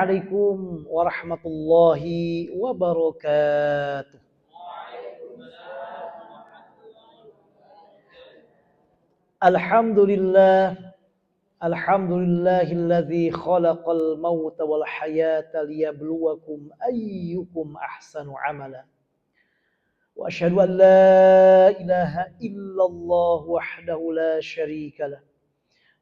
Assalamualaikum warahmatullahi wabarakatuh. Alhamdulillah, alhamdulillahilladzi khalaqal mauta wal hayata liyabluwakum ayyukum ahsanu amala. Wa asyhadu an la ilaha illallah wahdahu la syarika lah.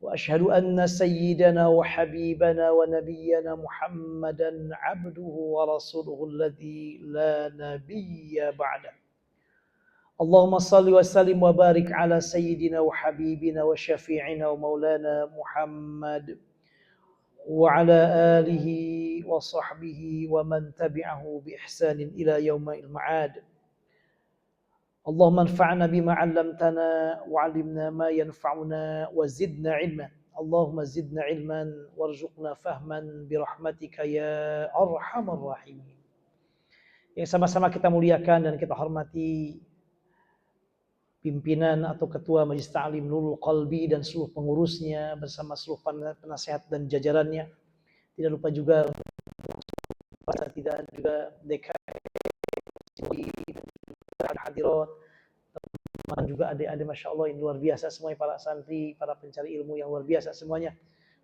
وأشهد أن سيدنا وحبيبنا ونبينا محمدا عبده ورسوله الذي لا نبي بعده اللهم صل وسلم وبارك على سيدنا وحبيبنا وشفيعنا ومولانا محمد وعلى آله وصحبه ومن تبعه بإحسان إلى يوم المعاد اللهم انفعنا بما علمتنا وعلمنا ما ينفعنا وزدنا علما اللهم زدنا علما وارزقنا فهما برحمتك يا arhamar rahimin. Yang sama-sama kita muliakan dan kita hormati pimpinan atau ketua Majelis Ta'lim Nurul Qalbi dan seluruh pengurusnya bersama seluruh penasehat dan jajarannya. Tidak lupa juga tidak juga DKI hadirat, teman juga adik-adik Masya Allah yang luar biasa semuanya, para santri, para pencari ilmu yang luar biasa semuanya.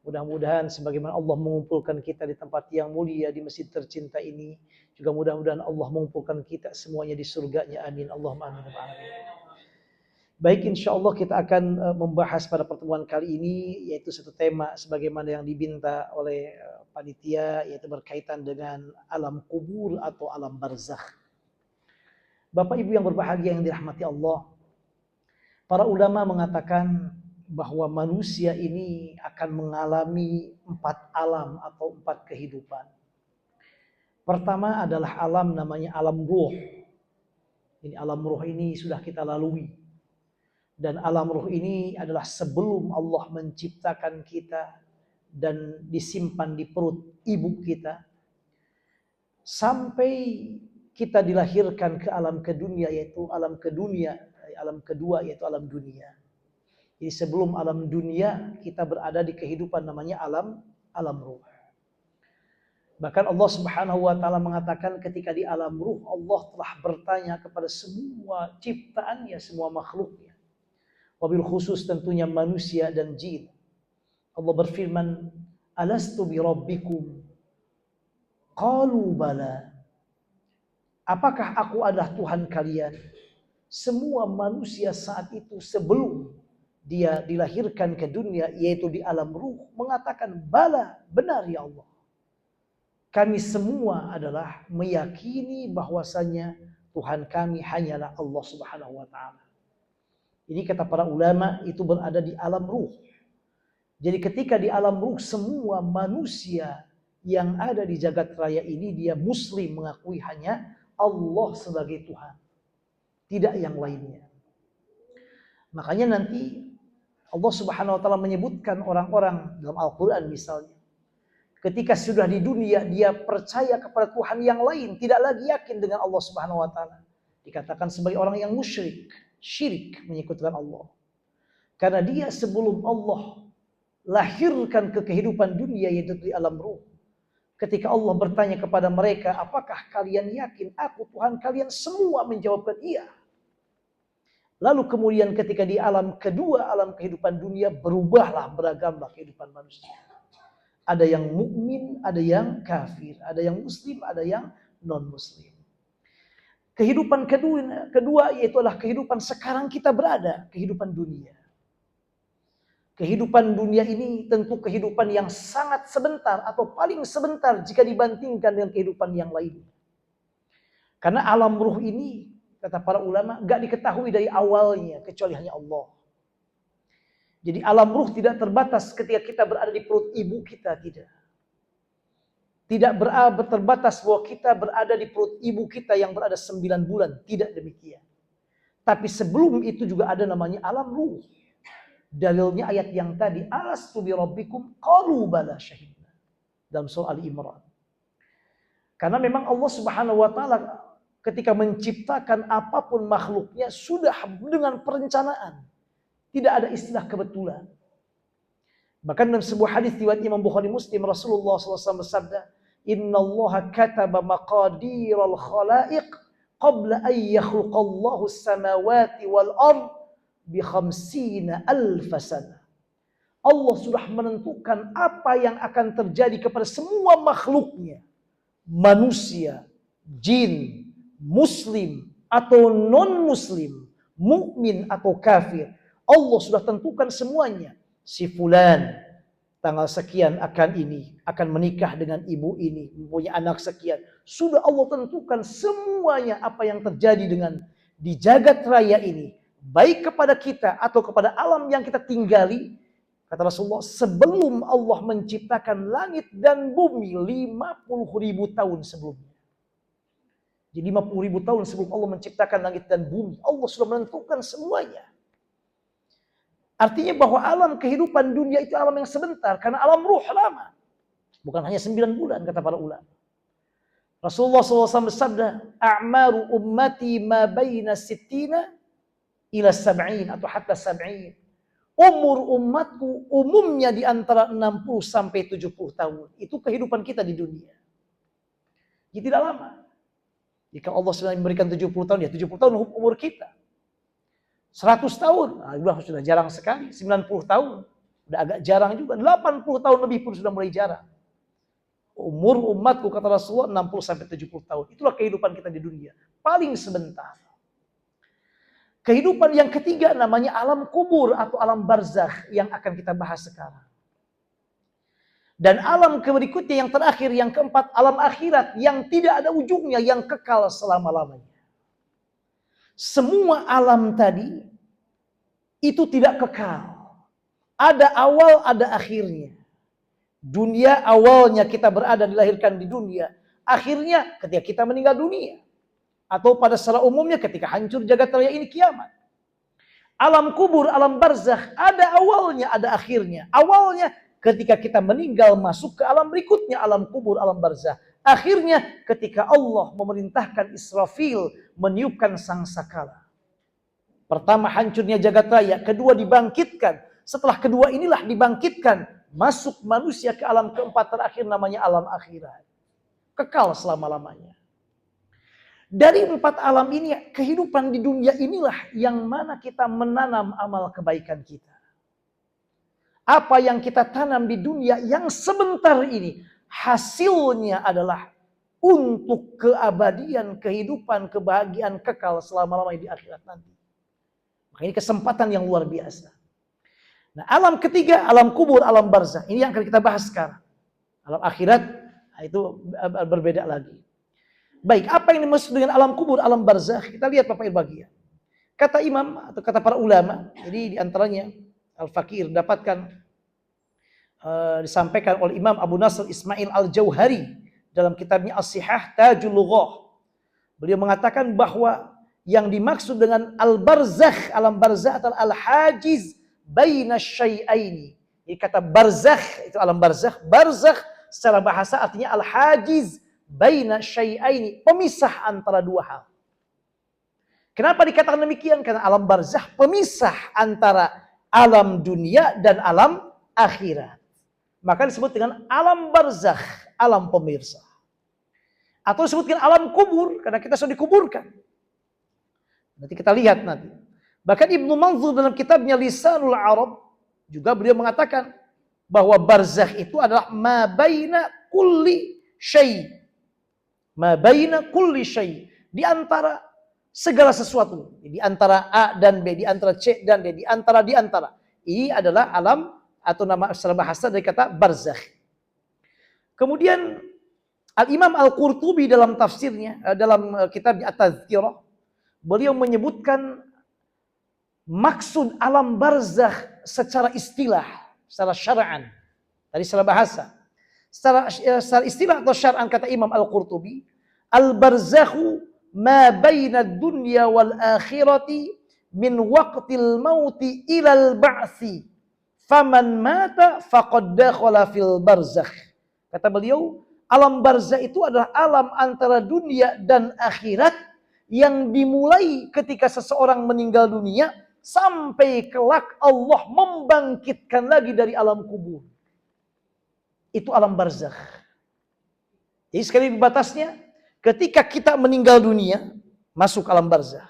Mudah-mudahan sebagaimana Allah mengumpulkan kita di tempat yang mulia di masjid tercinta ini, juga mudah-mudahan Allah mengumpulkan kita semuanya di surganya. Amin. Allahumma amin. Baik, insya Allah kita akan membahas pada pertemuan kali ini yaitu satu tema sebagaimana yang diminta oleh panitia, yaitu berkaitan dengan alam kubur atau alam barzakh. Bapak Ibu yang berbahagia yang dirahmati Allah, para ulama mengatakan bahwa manusia ini akan mengalami 4 alam atau 4 kehidupan. Pertama adalah alam namanya alam ruh. Ini alam ruh ini sudah kita lalui. Dan alam ruh ini adalah sebelum Allah menciptakan kita dan disimpan di perut ibu kita sampai kita dilahirkan ke alam kedunia, yaitu alam kedunia, alam kedua yaitu alam dunia. Jadi sebelum alam dunia kita berada di kehidupan namanya alam ruh. Bahkan Allah Subhanahu wa taala mengatakan ketika di alam ruh Allah telah bertanya kepada semua ciptaannya, semua makhluknya. Wabil khusus tentunya manusia dan jin. Allah berfirman, "Alastu bi rabbikum?" Qalu bala. Apakah aku adalah Tuhan kalian? Semua manusia saat itu sebelum dia dilahirkan ke dunia, yaitu di alam ruh, mengatakan, bala, benar ya Allah. Kami semua adalah meyakini bahwasanya Tuhan kami hanyalah Allah Subhanahu wa ta'ala. Ini kata para ulama itu berada di alam ruh. Jadi ketika di alam ruh semua manusia yang ada di jagat raya ini dia muslim, mengakui hanya Allah sebagai Tuhan, tidak yang lainnya. Makanya nanti Allah Subhanahu wa taala menyebutkan orang-orang dalam Al-Qur'an misalnya, ketika sudah di dunia dia percaya kepada Tuhan yang lain, tidak lagi yakin dengan Allah Subhanahu wa taala, dikatakan sebagai orang yang musyrik, syirik menyekutukan Allah. Karena dia sebelum Allah lahirkan ke kehidupan dunia yaitu di alam ruh, ketika Allah bertanya kepada mereka, apakah kalian yakin aku Tuhan kalian? Semua menjawabkan iya. Lalu kemudian ketika di alam kedua, alam kehidupan dunia, berubahlah, beragamlah kehidupan manusia. Ada yang mukmin, ada yang kafir, ada yang muslim, ada yang non-muslim. Kehidupan kedua yaitu adalah kehidupan sekarang kita berada, kehidupan dunia. Kehidupan dunia ini tentu kehidupan yang sangat sebentar atau paling sebentar jika dibandingkan dengan kehidupan yang lain. Karena alam ruh ini, kata para ulama, gak diketahui dari awalnya kecuali hanya Allah. Jadi alam ruh tidak terbatas ketika kita berada di perut ibu kita, tidak. Tidak terbatas bahwa kita berada di perut ibu kita yang berada 9 bulan, tidak demikian. Tapi sebelum itu juga ada namanya alam ruh. Dalilnya ayat yang tadi, alastu bi rabbikum qalu bala syahidna, dalam surah Ali Imran. Karena memang Allah Subhanahu wa taala ketika menciptakan apapun makhluknya sudah dengan perencanaan. Tidak ada istilah kebetulan. Bahkan dalam sebuah hadis riwayat Imam Bukhari Muslim, Rasulullah SAW bersabda, Innallaha kataba maqadiral khalaiq qabla an yakhluqallahu as-samawati wal ard bi 50 alf sana. Allah sudah menentukan apa yang akan terjadi kepada semua makhluknya. Manusia, jin, muslim atau non-muslim, mukmin atau kafir. Allah sudah tentukan semuanya. Si fulan tanggal sekian akan menikah dengan ibu ini, mempunyai anak sekian. Sudah Allah tentukan semuanya apa yang terjadi dengan di jagat raya ini, baik kepada kita atau kepada alam yang kita tinggali. Kata Rasulullah, sebelum Allah menciptakan langit dan bumi 50.000 tahun sebelumnya. Jadi 50.000 tahun sebelum Allah menciptakan langit dan bumi, Allah sudah menentukan semuanya. Artinya bahwa alam kehidupan dunia itu alam yang sebentar. Karena alam ruh lama. Bukan hanya 9 bulan kata para ulama. Rasulullah SAW bersabda, A'maru ummati ma baina sittina ila sab'in atau hatta sab'in. Umur umatku umumnya di antara 60 sampai 70 tahun. Itu kehidupan kita di dunia. Jadi tidak lama. Jika Allah sudah memberikan 70 tahun, ya 70 tahun umur kita. 100 tahun, nah, sudah jarang sekali. 90 tahun, udah agak jarang juga. 80 tahun lebih pun sudah mulai jarang. Umur umatku kata Rasulullah 60 sampai 70 tahun. Itulah kehidupan kita di dunia. Paling sebentar. Kehidupan yang ketiga namanya alam kubur atau alam barzakh yang akan kita bahas sekarang. Dan alam berikutnya yang terakhir, yang keempat, alam akhirat yang tidak ada ujungnya, yang kekal selama-lamanya. Semua alam tadi itu tidak kekal. Ada awal, ada akhirnya. Dunia awalnya kita berada dilahirkan di dunia. Akhirnya ketika kita meninggal dunia. Atau pada secara umumnya ketika hancur jagat raya ini kiamat. Alam kubur, alam barzakh, ada awalnya, ada akhirnya. Awalnya ketika kita meninggal masuk ke alam berikutnya, alam kubur, alam barzakh. Akhirnya ketika Allah memerintahkan Israfil meniupkan sangsakala. Pertama hancurnya jagat raya, kedua dibangkitkan. Setelah kedua inilah dibangkitkan, masuk manusia ke alam keempat terakhir namanya alam akhirat. Kekal selama-lamanya. Dari 4 alam ini, kehidupan di dunia inilah yang mana kita menanam amal kebaikan kita. Apa yang kita tanam di dunia yang sebentar ini, hasilnya adalah untuk keabadian, kehidupan, kebahagiaan kekal selama-lamanya di akhirat nanti. Maka ini kesempatan yang luar biasa. Nah, alam ketiga, alam kubur, alam barzakh. Ini yang akan kita bahas sekarang. Alam akhirat, itu berbeda lagi. Baik, apa yang dimaksud dengan alam kubur, alam barzakh? Kita lihat Bapak Ibu bagian. Kata imam atau kata para ulama, jadi di antaranya Al-Fakir dapatkan disampaikan oleh Imam Abu Nasr Ismail Al-Jauhari dalam kitabnya As-Sihah Tajul Lughah. Beliau mengatakan bahwa yang dimaksud dengan al-barzakh, alam barzakh adalah al-hajiz baina syai'aini. Jadi kata barzakh itu alam barzakh. Barzakh secara bahasa artinya al-hajiz baina syai'aini, pemisah antara dua hal. Kenapa dikatakan demikian? Karena alam barzakh pemisah antara alam dunia dan alam akhirat. Maka disebut dengan alam barzakh, alam pemirsa. Atau disebut dengan alam kubur karena kita sudah dikuburkan. Nanti kita lihat nanti. Bahkan Ibnu Manzur dalam kitabnya Lisanul Arab juga beliau mengatakan bahwa barzakh itu adalah ma baina kulli syai'. Ma baina kulli syai', di antara segala sesuatu, di antara A dan B, di antara C dan D, di antara. Ini adalah alam atau nama secara bahasa dari kata barzakh. Kemudian Al-Imam Al-Qurtubi dalam tafsirnya, dalam kitabnya At-Tazkirah, beliau menyebutkan maksud alam barzakh secara istilah, secara syar'an, tadi secara bahasa. Secara istilah atau syar'an kata Imam Al-Qurtubi, al-barzakhu ma baina dunya wal akhirati min waqtil mauti ilal ba'thi. Faman mata faqad dakhala fil barzakh. Kata beliau, alam barzakh itu adalah alam antara dunia dan akhirat yang dimulai ketika seseorang meninggal dunia sampai kelak Allah membangkitkan lagi dari alam kubur. Itu alam barzakh. Jadi sekali batasnya, ketika kita meninggal dunia, masuk alam barzah.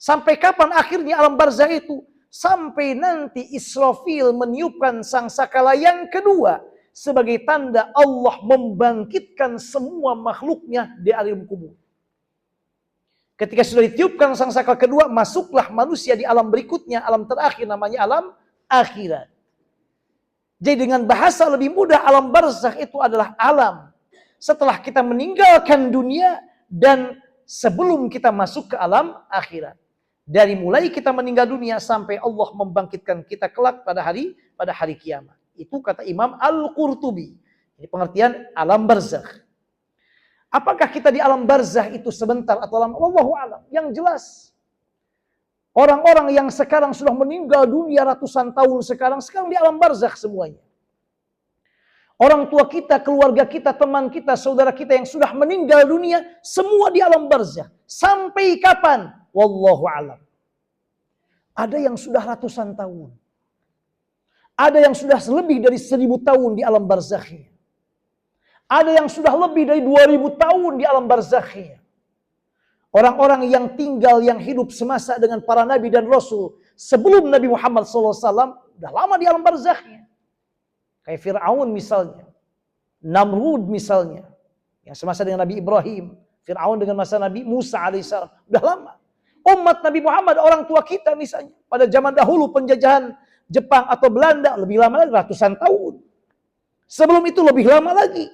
Sampai kapan akhirnya alam barzah itu? Sampai nanti Israfil meniupkan sangsakala yang kedua sebagai tanda Allah membangkitkan semua makhluknya di alam kubur. Ketika sudah ditiupkan sangsakala kedua, masuklah manusia di alam berikutnya, alam terakhir namanya alam akhirat. Jadi dengan bahasa lebih mudah, alam barzakh itu adalah alam setelah kita meninggalkan dunia dan sebelum kita masuk ke alam akhirat. Dari mulai kita meninggal dunia sampai Allah membangkitkan kita kelak pada hari kiamat. Itu kata Imam Al-Qurtubi. Ini pengertian alam barzakh. Apakah kita di alam barzakh itu sebentar atau lama? Wallahu a'lam. Yang jelas, orang-orang yang sekarang sudah meninggal dunia ratusan tahun sekarang di alam barzakh semuanya. Orang tua kita, keluarga kita, teman kita, saudara kita yang sudah meninggal dunia, semua di alam barzakh. Sampai kapan? Wallahu a'lam. Ada yang sudah ratusan tahun. Ada yang sudah lebih dari 1000 tahun di alam barzakhnya. Ada yang sudah lebih dari 2000 tahun di alam barzakhnya. Orang-orang yang tinggal, yang hidup semasa dengan para nabi dan rasul sebelum Nabi Muhammad SAW, sudah lama di alam barzakhnya. Kayak Fir'aun misalnya, Namrud misalnya, yang semasa dengan Nabi Ibrahim, Fir'aun dengan masa Nabi Musa alaihissalam, sudah lama. Umat Nabi Muhammad, orang tua kita misalnya, pada zaman dahulu penjajahan Jepang atau Belanda, lebih lama lagi, ratusan tahun. Sebelum itu lebih lama lagi.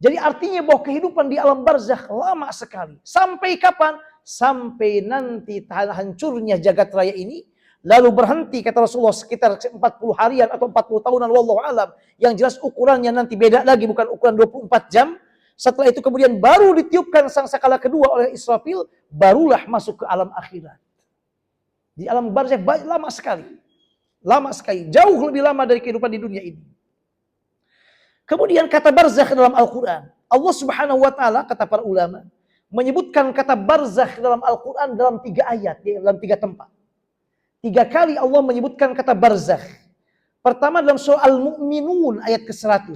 Jadi artinya bahwa kehidupan di alam barzakh lama sekali. Sampai kapan? Sampai nanti hancurnya jagat raya ini, lalu berhenti kata Rasulullah sekitar 40 harian atau 40 tahunan, wallahu alam. Yang jelas ukurannya nanti beda lagi, bukan ukuran 24 jam. Setelah itu kemudian baru ditiupkan sangsakala kedua oleh Israfil, barulah masuk ke alam akhirat. Di alam barzakh lama sekali. Lama sekali, jauh lebih lama dari kehidupan di dunia ini. Kemudian kata barzakh dalam Al-Quran, Allah Subhanahu wa taala, kata para ulama, menyebutkan kata barzakh dalam Al-Quran dalam 3 ayat, dalam 3 tempat. 3 kali Allah menyebutkan kata barzakh. Pertama dalam surah Al-Mu'minun ayat ke-100.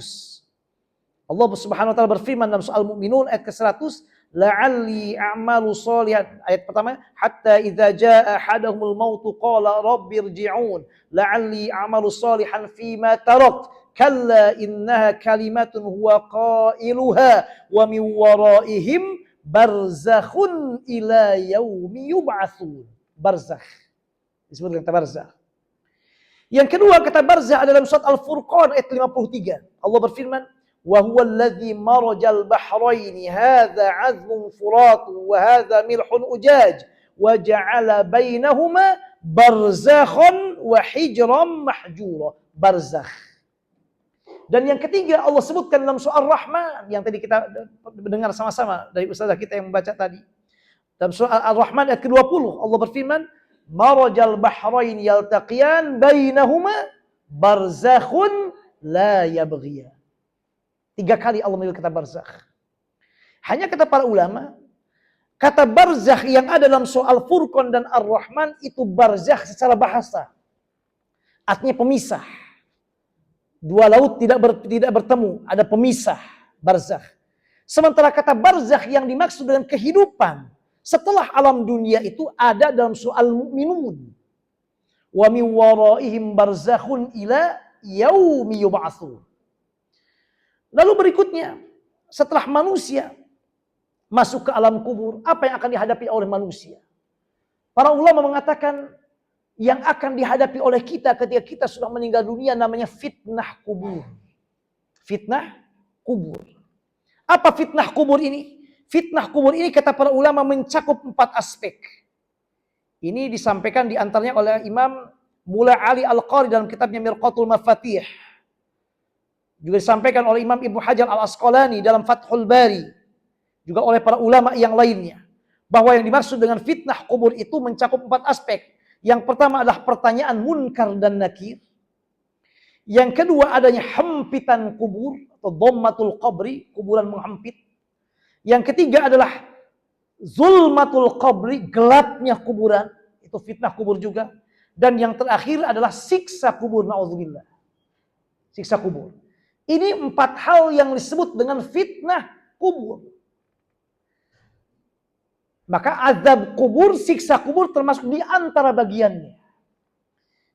Allah Subhanahu wa taala berfirman dalam surah Al-Mu'minun ayat ke-100, la'alli a'malu shalihan. Ayat pertama, hatta idza jaa ahadahumul mautu qala rabbirji'un la'alli a'malu shalihan fima tarakt kalla innaha kalimatun huwa qailuha wa min waraihim barzakhun ila yaumi yub'atsun. Barzakh disebut kata barzakh. Yang kedua kata barzakh adalah dalam surat Al-Furqan ayat 53. Allah berfirman, wa huwa alladhi marajal bahraini hadza 'azbun furat wa hadza milhun ujaj wa ja'ala bainahuma barzakhan wa hijran mahjura. Barzakh. Dan yang ketiga Allah sebutkan dalam surah Ar-Rahman yang tadi kita dengar sama-sama dari ustazah kita yang membaca tadi. Dalam surah Ar-Rahman ayat ke-20 Allah berfirman, marajal bahrain yaltaqiyan bainahuma barzakhun la yabghiyan. 3 kali Allah menyebut kata barzakh. Hanya kata para ulama, kata barzakh yang ada dalam surah Al-Furqan dan Ar-Rahman itu barzakh secara bahasa. Artinya pemisah. 2 laut tidak bertemu, ada pemisah, barzakh. Sementara kata barzakh yang dimaksud dengan kehidupan setelah alam dunia itu ada dalam surah Al-Mu'minun. Wa min waraihim barzakhun ila yaumi yub'atsun. Lalu berikutnya, setelah manusia masuk ke alam kubur, apa yang akan dihadapi oleh manusia? Para ulama mengatakan yang akan dihadapi oleh kita ketika kita sudah meninggal dunia namanya fitnah kubur. Fitnah kubur. Apa fitnah kubur ini? Fitnah kubur ini kata para ulama mencakup 4 aspek. Ini disampaikan diantaranya oleh Imam Mula Ali Al-Qari dalam kitabnya Mirqatul Mafatih. Juga disampaikan oleh Imam Ibnu Hajar Al-Asqalani dalam Fathul Bari. Juga oleh para ulama yang lainnya. Bahwa yang dimaksud dengan fitnah kubur itu mencakup 4 aspek. Yang pertama adalah pertanyaan munkar dan nakir. Yang kedua adanya hempitan kubur atau dhammatul qabri, kuburan menghempit. Yang ketiga adalah zulmatul qabri, gelapnya kuburan, itu fitnah kubur juga. Dan yang terakhir adalah siksa kubur, naudzubillah. Siksa kubur. Ini 4 hal yang disebut dengan fitnah kubur. Maka azab kubur, siksa kubur termasuk di antara bagiannya.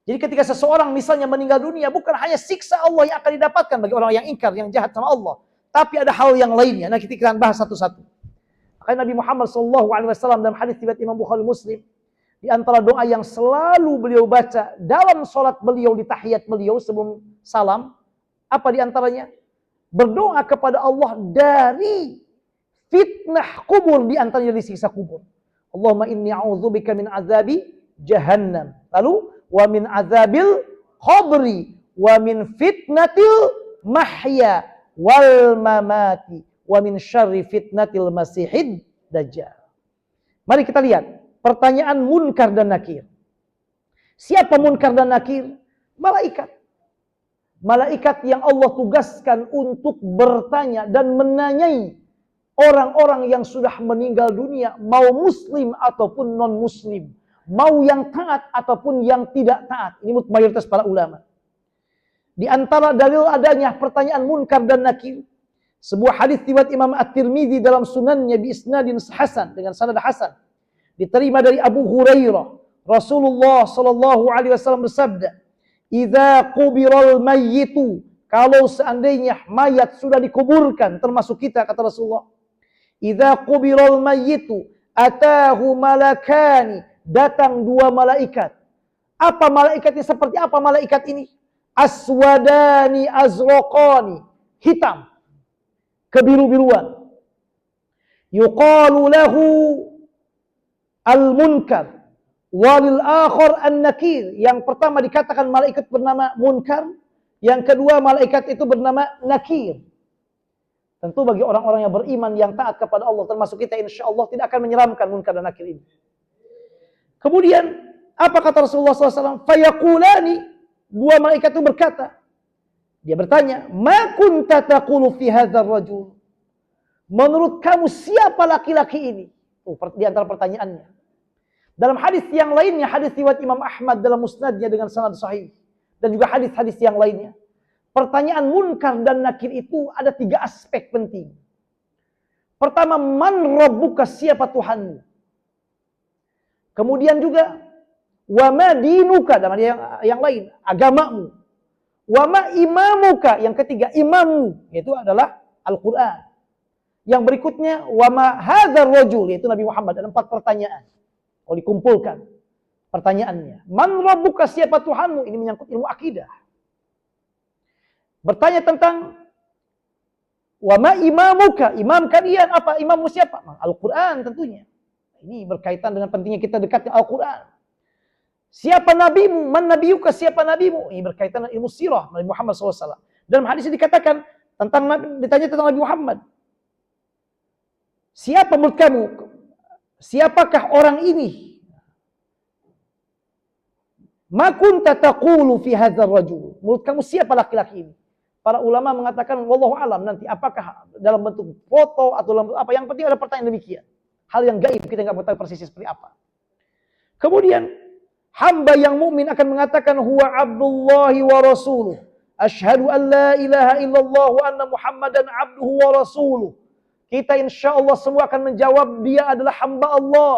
Jadi ketika seseorang misalnya meninggal dunia, bukan hanya siksa Allah yang akan didapatkan bagi orang yang ingkar, yang jahat sama Allah. Tapi ada hal yang lainnya. Nah, kita akan bahas satu-satu. Makanya Nabi Muhammad SAW dalam hadis riwayat Imam Bukhari Muslim, di antara doa yang selalu beliau baca dalam sholat beliau, di tahiyat beliau sebelum salam, apa di antaranya? Berdoa kepada Allah dari fitnah kubur, di antaranya dari siksa kubur. Allahumma inni a'udzubika min azabi jahannam. Lalu wa min azabil qabri wa min fitnatil mahya wal mamati wa min syarri fitnatil masihid dajjal. Mari kita lihat pertanyaan munkar dan nakir. Siapa munkar dan nakir? Malaikat. Malaikat yang Allah tugaskan untuk bertanya dan menanyai orang-orang yang sudah meninggal dunia, mau muslim ataupun non-muslim, mau yang taat ataupun yang tidak taat. Ini mayoritas para ulama. Di antara dalil adanya pertanyaan munkar dan nakir, sebuah hadis riwayat Imam At-Tirmidzi dalam sunannya bi isnadin hasan, dengan sanad hasan, diterima dari Abu Hurairah. Rasulullah sallallahu alaihi wasallam bersabda, "Idza qubiral mayyitu," kalau seandainya mayat sudah dikuburkan, termasuk kita, kata Rasulullah, "Idza qubiral mayyitu atahu malakani," datang 2 malaikat. Apa malaikatnya? Seperti apa malaikat ini? Aswadani azraqani, hitam, kebiru-biruan. Yuqalu lahu al-munkar walil akhir an-nakir. Yang pertama dikatakan malaikat bernama munkar, yang kedua malaikat itu bernama nakir. Tentu bagi orang-orang yang beriman, yang taat kepada Allah, termasuk kita, insya Allah tidak akan menyeramkan munkar dan nakir ini. Kemudian apa kata Rasulullah SAW? Fayaqulani, 2 malaikat itu berkata, dia bertanya, ma kunta taqulu fi hadzal rajul? Menurut kamu siapa laki-laki ini? Di antara pertanyaannya. Dalam hadis yang lainnya, hadis riwayat Imam Ahmad dalam musnadnya dengan sanad sahih, dan juga hadis-hadis yang lainnya, pertanyaan munkar dan nakir itu ada 3 aspek penting. Pertama, man rabbuka, siapa Tuhanmu? Kemudian juga wa ma dinuka, dalam yang lain, agamamu. Wa ma imamuka, yang ketiga imammu, yaitu adalah Al-Qur'an. Yang berikutnya wa ma hadzal rajul, yaitu Nabi Muhammad. Ada 4 pertanyaan. Kalau dikumpulkan pertanyaannya, man rabbuka, siapa Tuhanmu? Ini menyangkut ilmu akidah. Bertanya tentang wa ma imamuka, imam kalian apa? Imammu siapa? Al-Qur'an tentunya. Ini berkaitan dengan pentingnya kita dekat dengan Al-Qur'an. Siapa nabimu? Man nabiyuka, siapa nabimu? Ini berkaitan dengan ilmu sirah Nabi Muhammad SAW. Dalam hadis ini dikatakan tentang ditanya tentang Nabi Muhammad. Siapa menurut kamu? Siapakah orang ini? Ma kunta taqulu fi hadzal rajul? Menurut kamu siapa laki-laki ini? Para ulama mengatakan wallahu alam, nanti apakah dalam bentuk foto atau dalam bentuk apa, yang penting ada pertanyaan demikian. Hal yang gaib, kita enggak tahu persisnya seperti apa. Kemudian hamba yang mukmin akan mengatakan huwa abdullahi wa rasuluh. Asyhadu an la ilaha illallah wa anna Muhammadan abduhu wa rasuluh. Kita insya Allah semua akan menjawab dia adalah hamba Allah,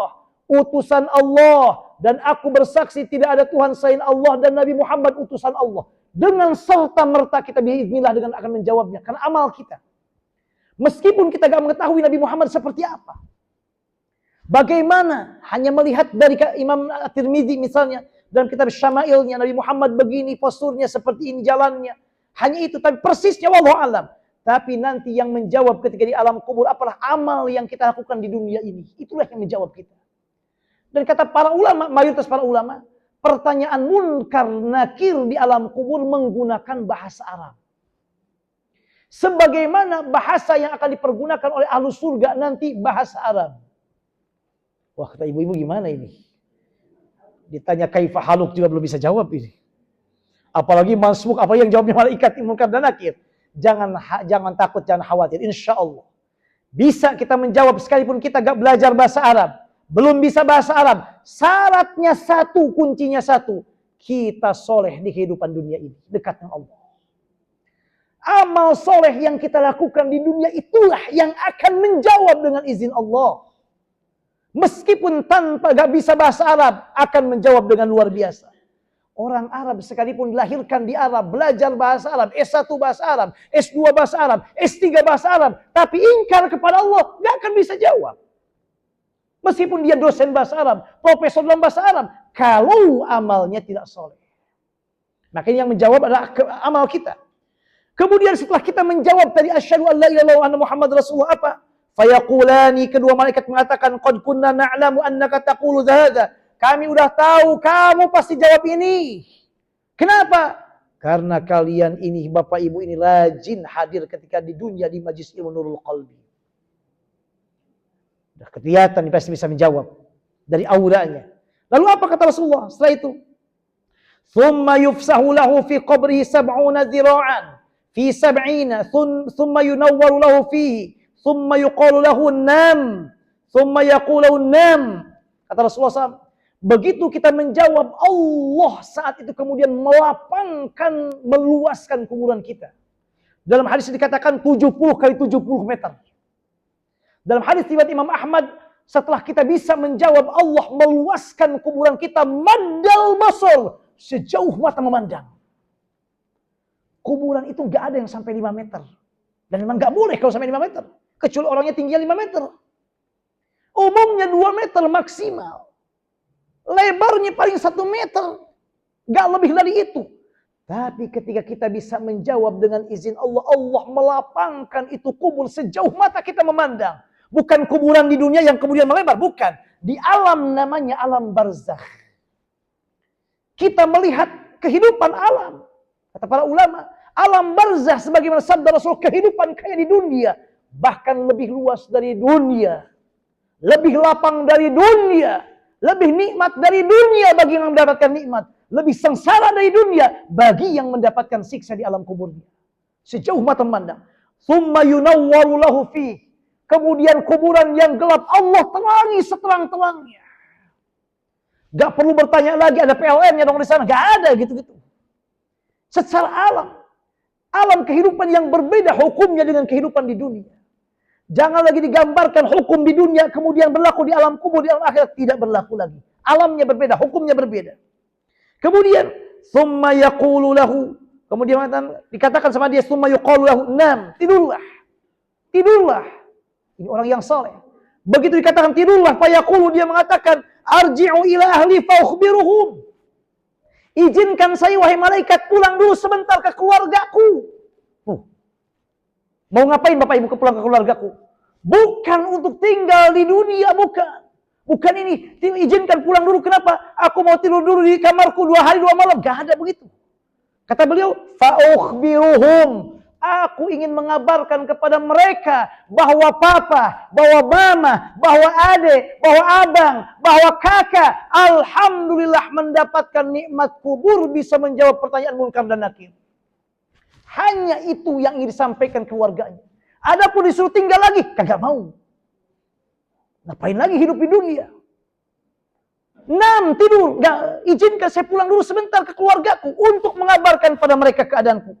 utusan Allah, dan aku bersaksi tidak ada Tuhan selain Allah dan Nabi Muhammad utusan Allah. Dengan serta merta kita biiznillah dengan akan menjawabnya karena amal kita. Meskipun kita gak mengetahui Nabi Muhammad seperti apa. Bagaimana? Hanya melihat dari Imam At-Tirmidzi misalnya, dalam kitab Syama'ilnya, Nabi Muhammad begini, posturnya seperti ini, jalannya. Hanya itu, tapi persisnya wallahu alam. Tapi nanti yang menjawab ketika di alam kubur, apalah amal yang kita lakukan di dunia ini. Itulah yang menjawab kita. Dan kata para ulama, mayoritas para ulama, pertanyaan munkar nakir di alam kubur menggunakan bahasa Arab. Sebagaimana bahasa yang akan dipergunakan oleh ahlu surga nanti bahasa Arab. Wah, kata ibu-ibu gimana ini? Ditanya kaifa haluk juga belum bisa jawab ini. Apalagi masbuk, apa yang jawabnya malaikat munkar dan nakir. Jangan takut, jangan khawatir. Insya Allah bisa kita menjawab sekalipun kita gak belajar bahasa Arab. Belum bisa bahasa Arab. Syaratnya satu, kuncinya satu. Kita soleh di kehidupan dunia ini. Dekat dengan Allah. Amal soleh yang kita lakukan di dunia itulah yang akan menjawab dengan izin Allah. Meskipun gak bisa bahasa Arab, akan menjawab dengan luar biasa. Orang Arab sekalipun dilahirkan di Arab, belajar bahasa Arab, S1 bahasa Arab, S2 bahasa Arab, S3 bahasa Arab, tapi ingkar kepada Allah, gak akan bisa jawab. Meskipun dia dosen bahasa Arab, profesor dalam bahasa Arab, kalau amalnya tidak soleh. Makanya yang menjawab adalah amal kita. Kemudian setelah kita menjawab tadi asyhadu an la ilaha illallah Muhammad Rasulullah, apa? Fayaqulani, kedua malaikat mengatakan, qad kunna na'lamu annaka taqulu hadza. Kami udah tahu kamu pasti jawab ini. Kenapa? Karena kalian ini, Bapak Ibu ini rajin hadir ketika di dunia di Majlis Ilmu Nurul Qalbi. Udah kelihatan pasti bisa menjawab dari auranya. Lalu apa kata Rasulullah setelah itu? Thumma yufsahu lahu fi qabrihi 70 dhira'an fi 70 thumma yunawwaru lahu fihi thumma yuqalu lahu nam thumma yaqulu lahu nam. Kata Rasulullah SAW, begitu kita menjawab, Allah saat itu kemudian melapangkan, meluaskan kuburan kita. Dalam hadis dikatakan 70 kali 70 meter. Dalam hadis riwayat Imam Ahmad, setelah kita bisa menjawab, Allah meluaskan kuburan kita maddal basar, sejauh mata memandang. Kuburan itu gak ada yang sampai 5 meter. Dan memang gak boleh kalau sampai 5 meter. Kecuali orangnya tingginya 5 meter. Umumnya 2 meter maksimal. Lebarnya paling 1 meter. Gak lebih dari itu. Tapi ketika kita bisa menjawab dengan izin Allah, Allah melapangkan itu kubur sejauh mata kita memandang. Bukan kuburan di dunia yang kemudian melebar. Bukan. Di alam namanya alam barzakh. Kita melihat kehidupan alam. Kata para ulama, alam barzakh sebagaimana sabda Rasul, kehidupan kayak di dunia. Bahkan lebih luas dari dunia. Lebih lapang dari dunia. Lebih nikmat dari dunia bagi yang mendapatkan nikmat. Lebih sengsara dari dunia bagi yang mendapatkan siksa di alam kuburnya. Sejauh mata memandang. Tsumma yunawwaru lahu fi. Kemudian kuburan yang gelap Allah terangi seterang-terangnya. Gak perlu bertanya lagi ada PLN-nya dong di sana. Gak ada gitu-gitu. Secara alam. Alam kehidupan yang berbeda hukumnya dengan kehidupan di dunia. Jangan lagi digambarkan hukum di dunia kemudian berlaku di alam kubur, di alam akhirat tidak berlaku lagi. Alamnya berbeda, hukumnya berbeda. Kemudian summa yaqulu lahu, kemudian dikatakan sama dia summa yuqalu lahu nam, tidurlah. Tidurlah. Ini orang yang saleh. Begitu dikatakan tidurlah, fayaqulu, dia mengatakan arji'u ila ahli fa ukhbiruhum. Izinkan saya wahai malaikat pulang dulu sebentar ke keluargaku. Mau ngapain Bapak Ibu pulang ke keluargaku? Bukan untuk tinggal di dunia, bukan. Bukan ini, izinkan pulang dulu. Kenapa? Aku mau tidur dulu di kamarku 2 hari 2 malam. Gak ada begitu. Kata beliau, fa'ukhbiruhum. Aku ingin mengabarkan kepada mereka bahwa papa, bahwa mama, bahwa adik, bahwa abang, bahwa kakak, alhamdulillah mendapatkan nikmat kubur, bisa menjawab pertanyaan munkar dan nakir. Hanya itu yang ingin disampaikan keluarganya. Adapun disuruh tinggal lagi, kagak mau. Ngapain lagi hidup di dunia? 6, tidur. Gak, izinkan saya pulang dulu sebentar ke keluargaku untuk mengabarkan pada mereka keadaanku.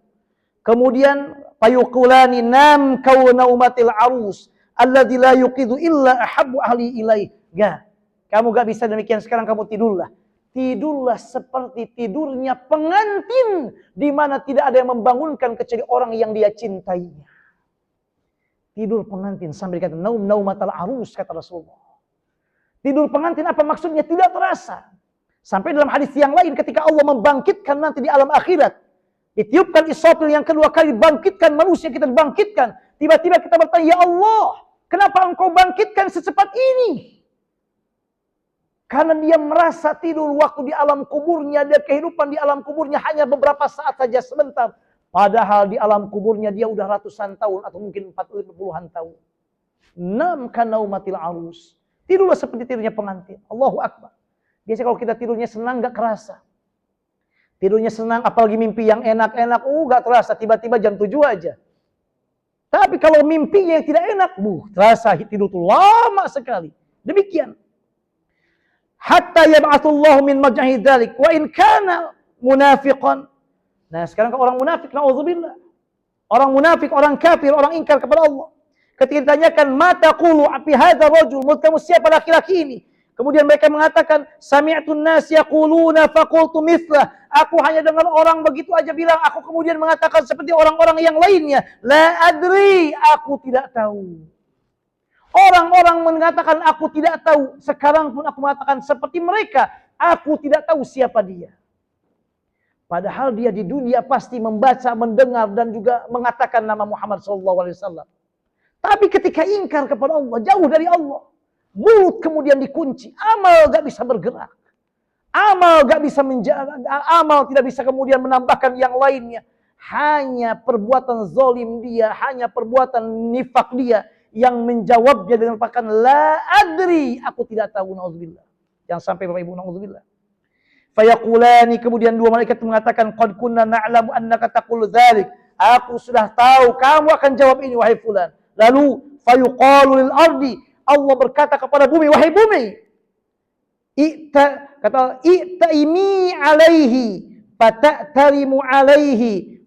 Kemudian payuqulani nam kaunaumatil arus alladzi la yuqidu illa ahabbu ahli ilaih. Gak. Kamu gak bisa demikian, sekarang kamu tidurlah. Tidurlah seperti tidurnya pengantin, di mana tidak ada yang membangunkan kecuali orang yang dia cintainya. Tidur pengantin sambil dikata naumatal arus, kata Rasulullah. Tidur pengantin apa maksudnya? Tidak terasa. Sampai dalam hadis yang lain ketika Allah membangkitkan nanti di alam akhirat, ditiupkan Israfil yang kedua kali, bangkitkan manusia, kita dibangkitkan. Tiba-tiba kita bertanya, ya Allah, kenapa engkau bangkitkan secepat ini? Karena dia merasa tidur waktu di alam kuburnya, dia kehidupan di alam kuburnya hanya beberapa saat saja, sebentar. Padahal di alam kuburnya dia udah ratusan tahun atau mungkin 40-an tahun. 6 kanaumatil arus. Tidurlah seperti tidurnya pengantin. Allahu Akbar. Biasanya kalau kita tidurnya senang gak kerasa. Tidurnya senang, apalagi mimpi yang enak-enak, gak terasa. Tiba-tiba jam 7 aja. Tapi kalau mimpinya yang tidak enak, terasa tidur itu lama sekali. Demikian. Hatta yab'atsullahu min majhi dzalik wa in kana munafiqan. Nah, sekarang kalau orang munafik, naudzubillah. Orang munafik, orang kafir, orang ingkar kepada Allah. Ketika ditanyakan, "Mata qulu fi hadzal rajul?" Menurut kamu siapa laki-laki ini? Kemudian mereka mengatakan, "Sami'tun nas yaquluna faqultu mithlah." Aku hanya dengar orang begitu aja bilang, aku kemudian mengatakan seperti orang-orang yang lainnya. La adri, aku tidak tahu. Orang-orang mengatakan aku tidak tahu. Sekarang pun aku mengatakan seperti mereka. Aku tidak tahu siapa dia. Padahal dia di dunia pasti membaca, mendengar, dan juga mengatakan nama Muhammad SAW. Tapi ketika ingkar kepada Allah, jauh dari Allah. Mulut kemudian dikunci. Amal gak bisa bergerak. Amal gak bisa amal tidak bisa kemudian menambahkan yang lainnya. Hanya perbuatan zalim dia, hanya perbuatan nifak dia yang menjawabnya dengan pakan la adri, aku tidak tahu, naudzubillah. Yang sampai Bapak Ibu, naudzubillah. Fayaqulani, kemudian dua malaikat mengatakan, qad kunna na'lamu annaka taqulu dzalik. Aku sudah tahu kamu akan jawab ini wahai fulan. Lalu fayuqalu lil ardi, Allah berkata kepada bumi, wahai bumi, i'taimi alaihi fata'tarimu alaihi.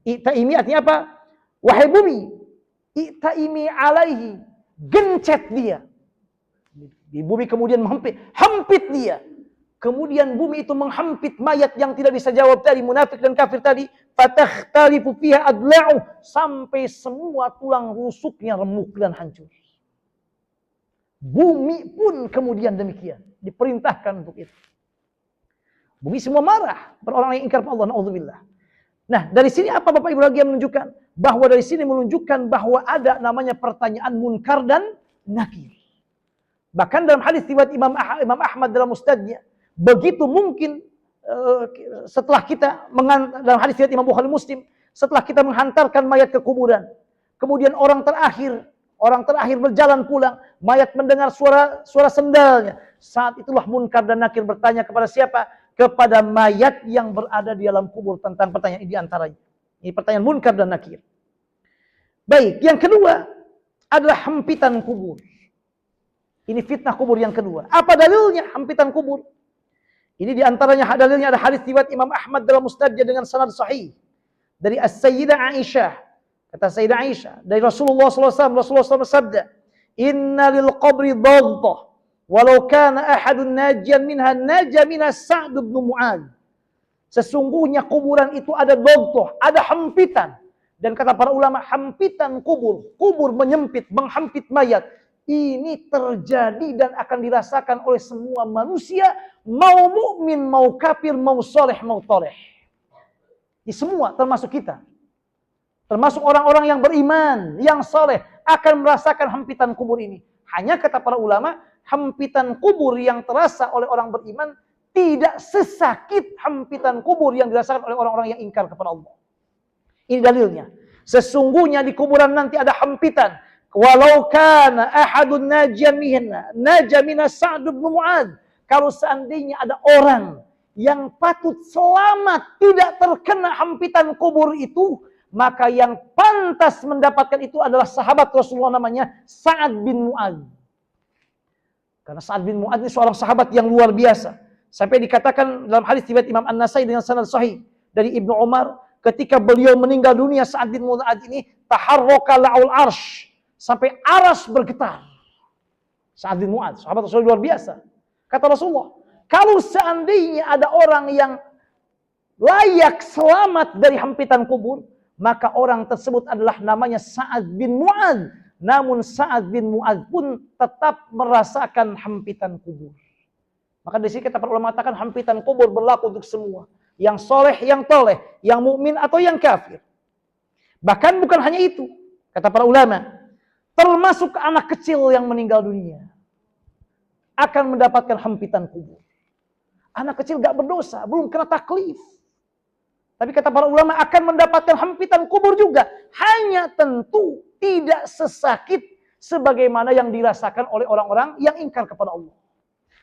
I'taimi artinya apa? Wahai bumi, i'taimi alaihi, gencet dia. Di bumi kemudian hampit dia. Kemudian bumi itu menghempit mayat yang tidak bisa jawab tadi, munafik dan kafir tadi. Fatakhtalifu fiha adla'u, sampai semua tulang rusuknya remuk dan hancur. Bumi pun kemudian demikian, diperintahkan untuk itu. Bumi semua marah orang yang ingkar kepada Allah, naudzubillah. Nah, dari sini apa Bapak Ibu lagi yang menunjukkan? Bahwa dari sini menunjukkan bahwa ada namanya pertanyaan munkar dan nakir. Bahkan dalam hadis riwayat Imam Ahmad dalam Musnadnya, begitu mungkin setelah kita dalam hadis riwayat Imam Bukhari Muslim, setelah kita menghantarkan mayat ke kuburan, kemudian orang terakhir berjalan pulang, mayat mendengar suara sendalnya. Saat itulah munkar dan nakir bertanya kepada siapa? Kepada mayat yang berada di dalam kubur tentang pertanyaan ini diantaranya. Ini pertanyaan munkar dan nakir. Baik, yang kedua adalah hempitan kubur. Ini fitnah kubur yang kedua. Apa dalilnya hempitan kubur? Ini diantaranya dalilnya ada hadis riwayat Imam Ahmad dalam Musnadnya dengan sanad sahih dari As-Sayyidah Aisyah. Kata Sayyidah Aisyah dari Rasulullah SAW. Rasulullah SAW bersabda, "Inna lil qabri dhaghah, walau kana ahadun najian minha naja minha Sa'd bin Mu'adz." Sesungguhnya kuburan itu ada dhaghah, ada hempitan. Dan kata para ulama, hempitan kubur menyempit, menghempit mayat. Ini terjadi dan akan dirasakan oleh semua manusia, mau mukmin, mau kafir, mau soleh, mau toleh. Ini semua termasuk kita. Termasuk orang-orang yang beriman, yang soleh, akan merasakan hempitan kubur ini. Hanya kata para ulama, hempitan kubur yang terasa oleh orang beriman tidak sesakit hempitan kubur yang dirasakan oleh orang-orang yang ingkar kepada Allah. Ini dalilnya. Sesungguhnya di kuburan nanti ada hempitan. Walau kana ahadun naja minha Sa'd bin Mu'adz. Kalau seandainya ada orang yang patut selamat tidak terkena hempitan kubur itu, maka yang pantas mendapatkan itu adalah sahabat Rasulullah namanya Sa'ad bin Mu'adz. Karena Sa'ad bin Mu'adz ini seorang sahabat yang luar biasa. Sampai dikatakan dalam hadis riwayat Imam An-Nasai dengan sanad sahih dari Ibnu Umar, ketika beliau meninggal dunia, Sa'ad bin Mu'adz ini taharraka la'ul arsh, sampai aras bergetar. Sa'ad bin Mu'adz, sahabat Rasulullah luar biasa. Kata Rasulullah, kalau seandainya ada orang yang layak selamat dari hempitan kubur, maka orang tersebut adalah namanya Sa'ad bin Mu'adz. Namun Sa'ad bin Mu'adz pun tetap merasakan hempitan kubur. Maka di sini kata para ulama mengatakan hempitan kubur berlaku untuk semua. Yang soleh, yang toleh, yang mukmin atau yang kafir. Bahkan bukan hanya itu. Kata para ulama, termasuk anak kecil yang meninggal dunia akan mendapatkan hempitan kubur. Anak kecil gak berdosa, belum kena taklif. Tapi kata para ulama akan mendapatkan hempitan kubur juga. Hanya tentu tidak sesakit sebagaimana yang dirasakan oleh orang-orang yang ingkar kepada Allah.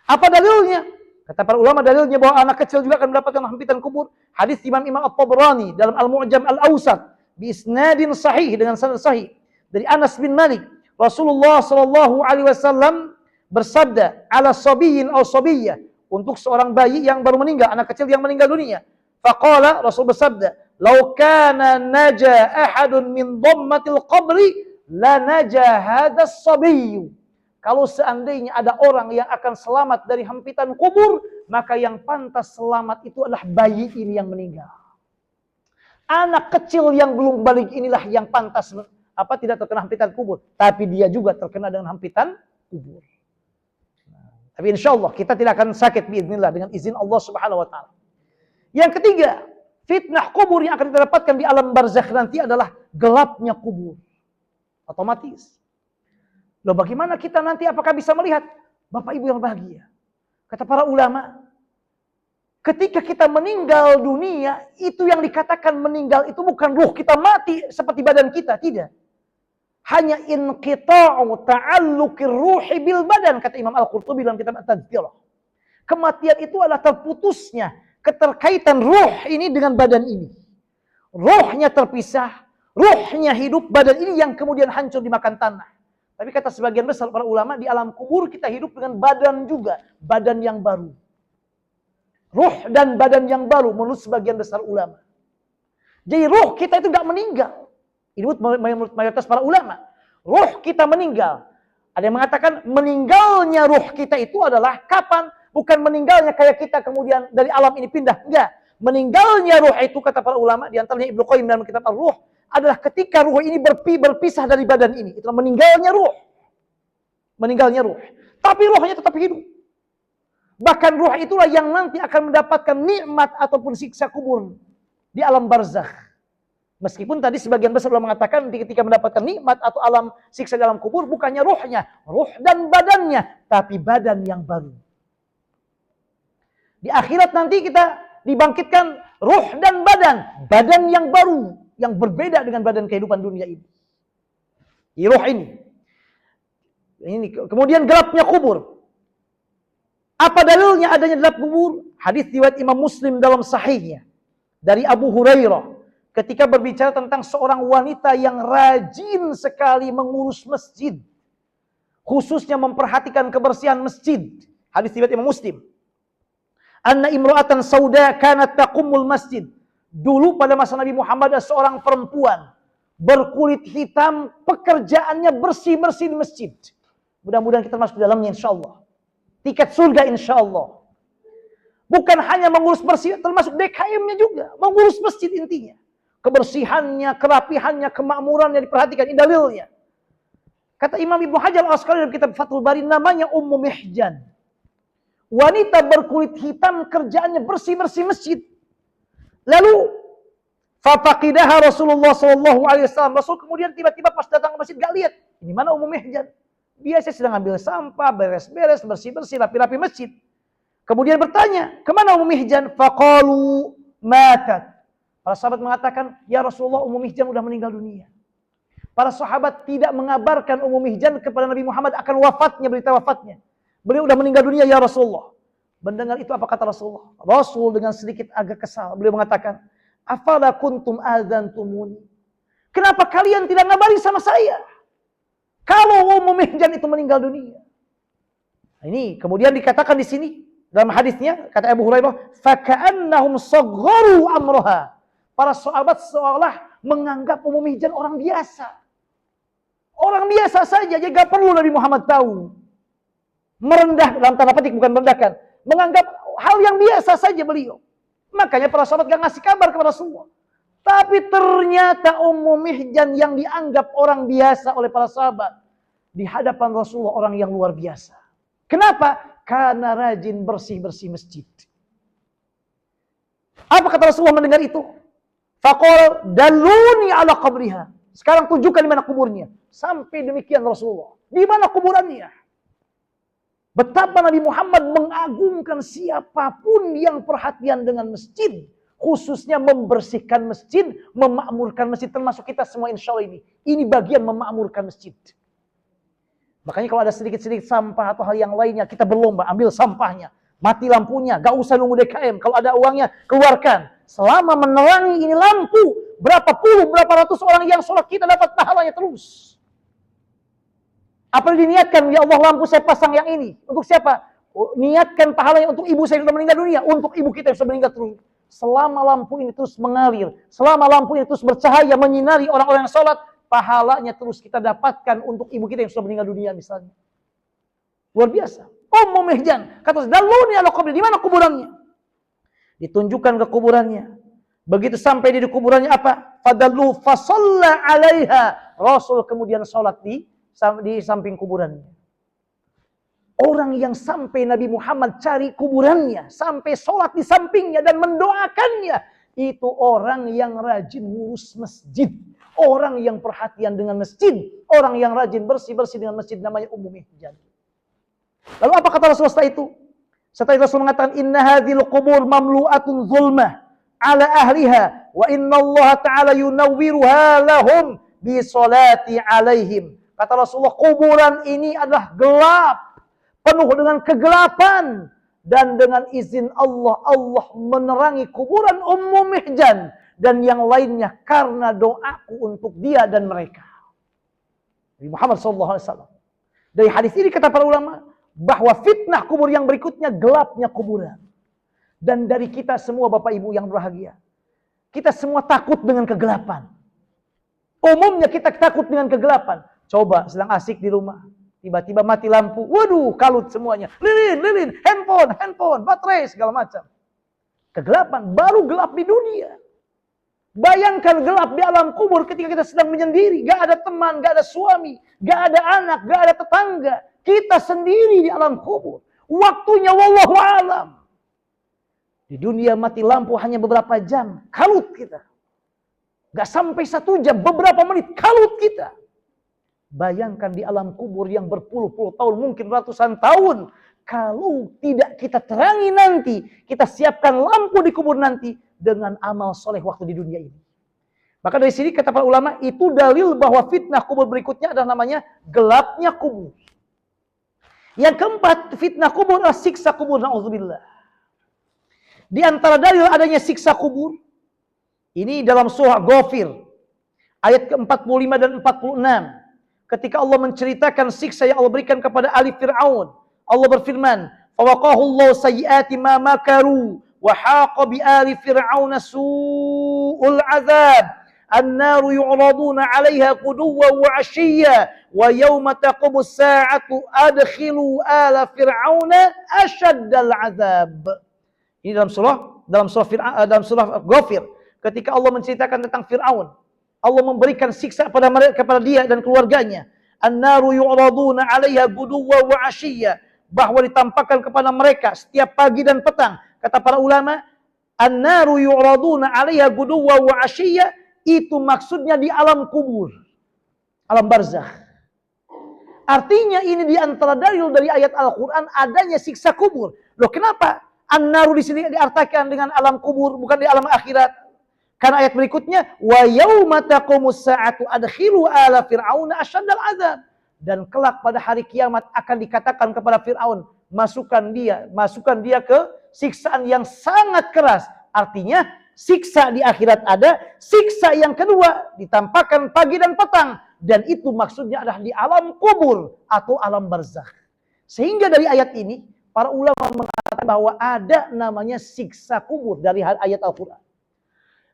Apa dalilnya? Kata para ulama dalilnya bahwa anak kecil juga akan mendapatkan hempitan kubur. Hadis Imam At-Tabrani dalam Al-Mu'jam Al-Awsat bi isnadin sahih, dengan sanad sahih dari Anas bin Malik. Rasulullah SAW bersabda, ala sabiyyin aw sabiyyah, untuk seorang bayi yang baru meninggal, anak kecil yang meninggal dunia. Faqala, Rasul bersabda, "Lau kana naja ahadun min dhammatil qabri la naja hadas sabiyyu." Kalau seandainya ada orang yang akan selamat dari hempitan kubur, maka yang pantas selamat itu adalah bayi ini yang meninggal. Anak kecil yang belum balik inilah yang pantas tidak terkena hempitan kubur, tapi dia juga terkena dengan hempitan kubur. Tapi insya Allah kita tidak akan sakit biiznillah dengan izin Allah Subhanahu wa taala. Yang ketiga, fitnah kubur yang akan kita dapatkan di alam barzakh nanti adalah gelapnya kubur. Otomatis. Loh, bagaimana kita nanti apakah bisa melihat? Bapak Ibu yang bahagia. Kata para ulama, ketika kita meninggal dunia, itu yang dikatakan meninggal itu bukan ruh kita mati seperti badan kita, tidak. Hanya inqita'u ta'alluqir ruhi bil badan, kata Imam Al-Qurtubi dalam kitab At-Tadhkirah. Kematian itu adalah terputusnya keterkaitan ruh ini dengan badan ini. Ruhnya terpisah, ruhnya hidup, badan ini yang kemudian hancur dimakan tanah. Tapi kata sebagian besar para ulama, di alam kubur kita hidup dengan badan juga, badan yang baru. Ruh dan badan yang baru menurut sebagian besar ulama. Jadi ruh kita itu tidak meninggal. Ini menurut mayoritas para ulama. Ruh kita meninggal. Ada yang mengatakan meninggalnya ruh kita itu adalah kapan? Bukan meninggalnya kayak kita kemudian dari alam ini pindah. Enggak. Meninggalnya ruh itu kata para ulama, di antaranya Ibnu Qayyim dalam kitab Ar-Ruh, adalah ketika ruh ini berpisah dari badan ini. Itulah meninggalnya ruh. Meninggalnya ruh. Tapi ruhnya tetap hidup. Bahkan ruh itulah yang nanti akan mendapatkan nikmat ataupun siksa kubur di alam barzakh. Meskipun tadi sebagian besar ulama mengatakan ketika mendapatkan nikmat atau alam siksa dalam kubur, bukannya ruhnya, ruh dan badannya, tapi badan yang baru. Di akhirat nanti kita dibangkitkan ruh dan badan yang baru, yang berbeda dengan badan kehidupan dunia ini. Ruh ini. Kemudian gelapnya kubur. Apa dalilnya adanya gelap kubur? Hadis riwayat Imam Muslim dalam sahihnya dari Abu Hurairah. Ketika berbicara tentang seorang wanita yang rajin sekali mengurus masjid. Khususnya memperhatikan kebersihan masjid. Hadis riwayat Imam Muslim. Anna imra'atan sauda kanat taqumul masjid. Dulu pada masa Nabi Muhammad ada seorang perempuan. Berkulit hitam, pekerjaannya bersih-bersih di masjid. Mudah-mudahan kita masuk ke dalamnya insyaAllah. Tiket surga insyaAllah. Bukan hanya mengurus bersih, termasuk DKM-nya juga. Mengurus masjid intinya. Kebersihannya, kerapihannya, kemakmurannya diperhatikan. Ini dalilnya. Kata Imam Ibnu Hajar Al-Asqalani dalam kitab Fathul Bari, namanya Ummu Mihjan. Wanita berkulit hitam, kerjaannya bersih-bersih masjid. Lalu, fafaqidaha Rasulullah SAW. Rasul kemudian tiba-tiba pas datang ke masjid, gak lihat. Ini mana Ummu Mihjan? Biasa sedang ambil sampah, beres-beres, bersih-bersih, rapi-rapi masjid. Kemudian bertanya, kemana Ummu Mihjan? Faqalu matat. Para sahabat mengatakan, ya Rasulullah, Ummu Mihjan sudah meninggal dunia. Para sahabat tidak mengabarkan Ummu Mihjan kepada Nabi Muhammad akan wafatnya, berita wafatnya. Beliau sudah meninggal dunia, ya Rasulullah. Mendengar itu apa kata Rasulullah? Rasul dengan sedikit agak kesal. Beliau mengatakan, afala kuntum adzantumuni. Kenapa kalian tidak ngabari sama saya? Kalau Ummu Mihjan itu meninggal dunia. Ini kemudian dikatakan di sini, dalam hadisnya, kata Abu Hurairah, faka'annahum sagharu amroha. Para sahabat seolah menganggap Ummu Mihjan orang biasa. Orang biasa saja, jadi gak perlu Nabi Muhammad tahu. Merendah, dalam tanda petik bukan merendahkan. Menganggap hal yang biasa saja beliau. Makanya para sahabat gak ngasih kabar kepada Rasulullah. Tapi ternyata Ummu Mihjan yang dianggap orang biasa oleh para sahabat. Di hadapan Rasulullah orang yang luar biasa. Kenapa? Karena rajin bersih-bersih masjid. Apa kata Rasulullah mendengar itu? Faqala daluni ala qabriha. Sekarang tunjukkan di mana kuburnya. Sampai demikian Rasulullah. Di mana kuburannya? Betapa Nabi Muhammad mengagungkan siapapun yang perhatian dengan masjid. Khususnya membersihkan masjid, memakmurkan masjid. Termasuk kita semua insya Allah ini. Ini bagian memakmurkan masjid. Makanya kalau ada sedikit-sedikit sampah atau hal yang lainnya, kita berlomba, ambil sampahnya. Mati lampunya, gak usah nunggu DKM. Kalau ada uangnya, keluarkan. Selama menerangi ini lampu, berapa puluh, berapa ratus orang yang sholat kita dapat pahalanya terus. Apa yang diniatkan? Ya Allah, lampu saya pasang yang ini. Untuk siapa? Niatkan pahalanya untuk ibu saya yang sudah meninggal dunia. Untuk ibu kita yang sudah meninggal Selama lampu ini terus mengalir, selama lampu ini terus bercahaya menyinari orang-orang yang sholat, pahalanya terus kita dapatkan untuk ibu kita yang sudah meninggal dunia misalnya. Luar biasa. Ummu Mihjan kata, "Dalluni ala qabri." Di mana kuburannya? Ditunjukkan ke kuburannya. Begitu sampai di kuburannya apa? Fadallu fasalla 'alaiha. Rasul kemudian sholat di samping kuburannya. Orang yang sampai Nabi Muhammad cari kuburannya, sampai sholat di sampingnya dan mendoakannya, itu orang yang rajin ngurus masjid. Orang yang perhatian dengan masjid. Orang yang rajin bersih-bersih dengan masjid, namanya Ummu Mihjan. Lalu apa kata Rasulullah setelah itu? Setelah itu Rasul mengatakan, "Inna hadhil qubur mamlu'atun zulmah ala ahliha wa inna Allah ta'ala yunawwiruha lahum bi salati alaihim." Kata Rasulullah, kuburan ini adalah gelap, penuh dengan kegelapan, dan dengan izin Allah, Allah menerangi kuburan Ummu Mihjan dan yang lainnya karena doaku untuk dia dan mereka. Nabi Muhammad SAW. Dari hadis ini kata para ulama, bahwa fitnah kubur yang berikutnya gelapnya kuburan. Dan dari kita semua Bapak Ibu yang berbahagia, kita semua takut dengan kegelapan. Umumnya kita takut dengan kegelapan. Coba sedang asik di rumah, tiba-tiba mati lampu, waduh kalut semuanya. Lilin, handphone, baterai, segala macam. Kegelapan, baru gelap di dunia. Bayangkan gelap di alam kubur ketika kita sedang menyendiri. Gak ada teman, gak ada suami, gak ada anak, gak ada tetangga. Kita sendiri di alam kubur. Waktunya wallahu alam. Di dunia mati lampu hanya beberapa jam. Kalut kita. Gak sampai 1 jam. Beberapa menit. Kalut kita. Bayangkan di alam kubur yang berpuluh-puluh tahun. Mungkin ratusan tahun. Kalau tidak kita terangi nanti. Kita siapkan lampu di kubur nanti. Dengan amal soleh waktu di dunia ini. Maka dari sini kata para ulama. Itu dalil bahwa fitnah kubur berikutnya adalah namanya gelapnya kubur. Yang keempat, fitnah kubur adalah siksa kubur. Na'udzubillah. Di antara dalil adanya siksa kubur, ini dalam surah Ghafir, ayat ke-45 dan 46. Ketika Allah menceritakan siksa yang Allah berikan kepada ahli Fir'aun. Allah berfirman, "Fawaqahu Allah sayyiati ma makaru, wa haqa bi ahli Fir'aun su'ul azab. An-naru yu'raduna 'alaiha quduwwan wa 'ashiyya wa yawma taqumu as-sa'atu adkhilu ala fir'auna ashaddal 'adzab." Ini dalam surah Ghafir, ketika Allah menceritakan tentang Fir'aun, Allah memberikan siksa kepada dia dan keluarganya. An-naru yu'raduna 'alaiha quduwwan wa 'ashiyya, bahwa ditampakkan kepada mereka setiap pagi dan petang. Kata para ulama, an-naru yu'raduna 'alaiha quduwwan wa 'ashiyya, itu maksudnya di alam kubur, alam barzakh. Artinya ini di antara dalil dari ayat Al-Quran adanya siksa kubur. Loh kenapa an-naru di sini diartikan dengan alam kubur, bukan di alam akhirat? Karena ayat berikutnya, wa yauma taqumus sa'atu adkhilu ala fir'auna asyaddal azab. Dan kelak pada hari kiamat akan dikatakan kepada Fir'aun, masukkan dia ke siksaan yang sangat keras. Artinya siksa di akhirat ada, siksa yang kedua ditampakkan pagi dan petang, dan itu maksudnya adalah di alam kubur atau alam barzakh. Sehingga dari ayat ini para ulama mengatakan bahwa ada namanya siksa kubur dari ayat Al-Quran.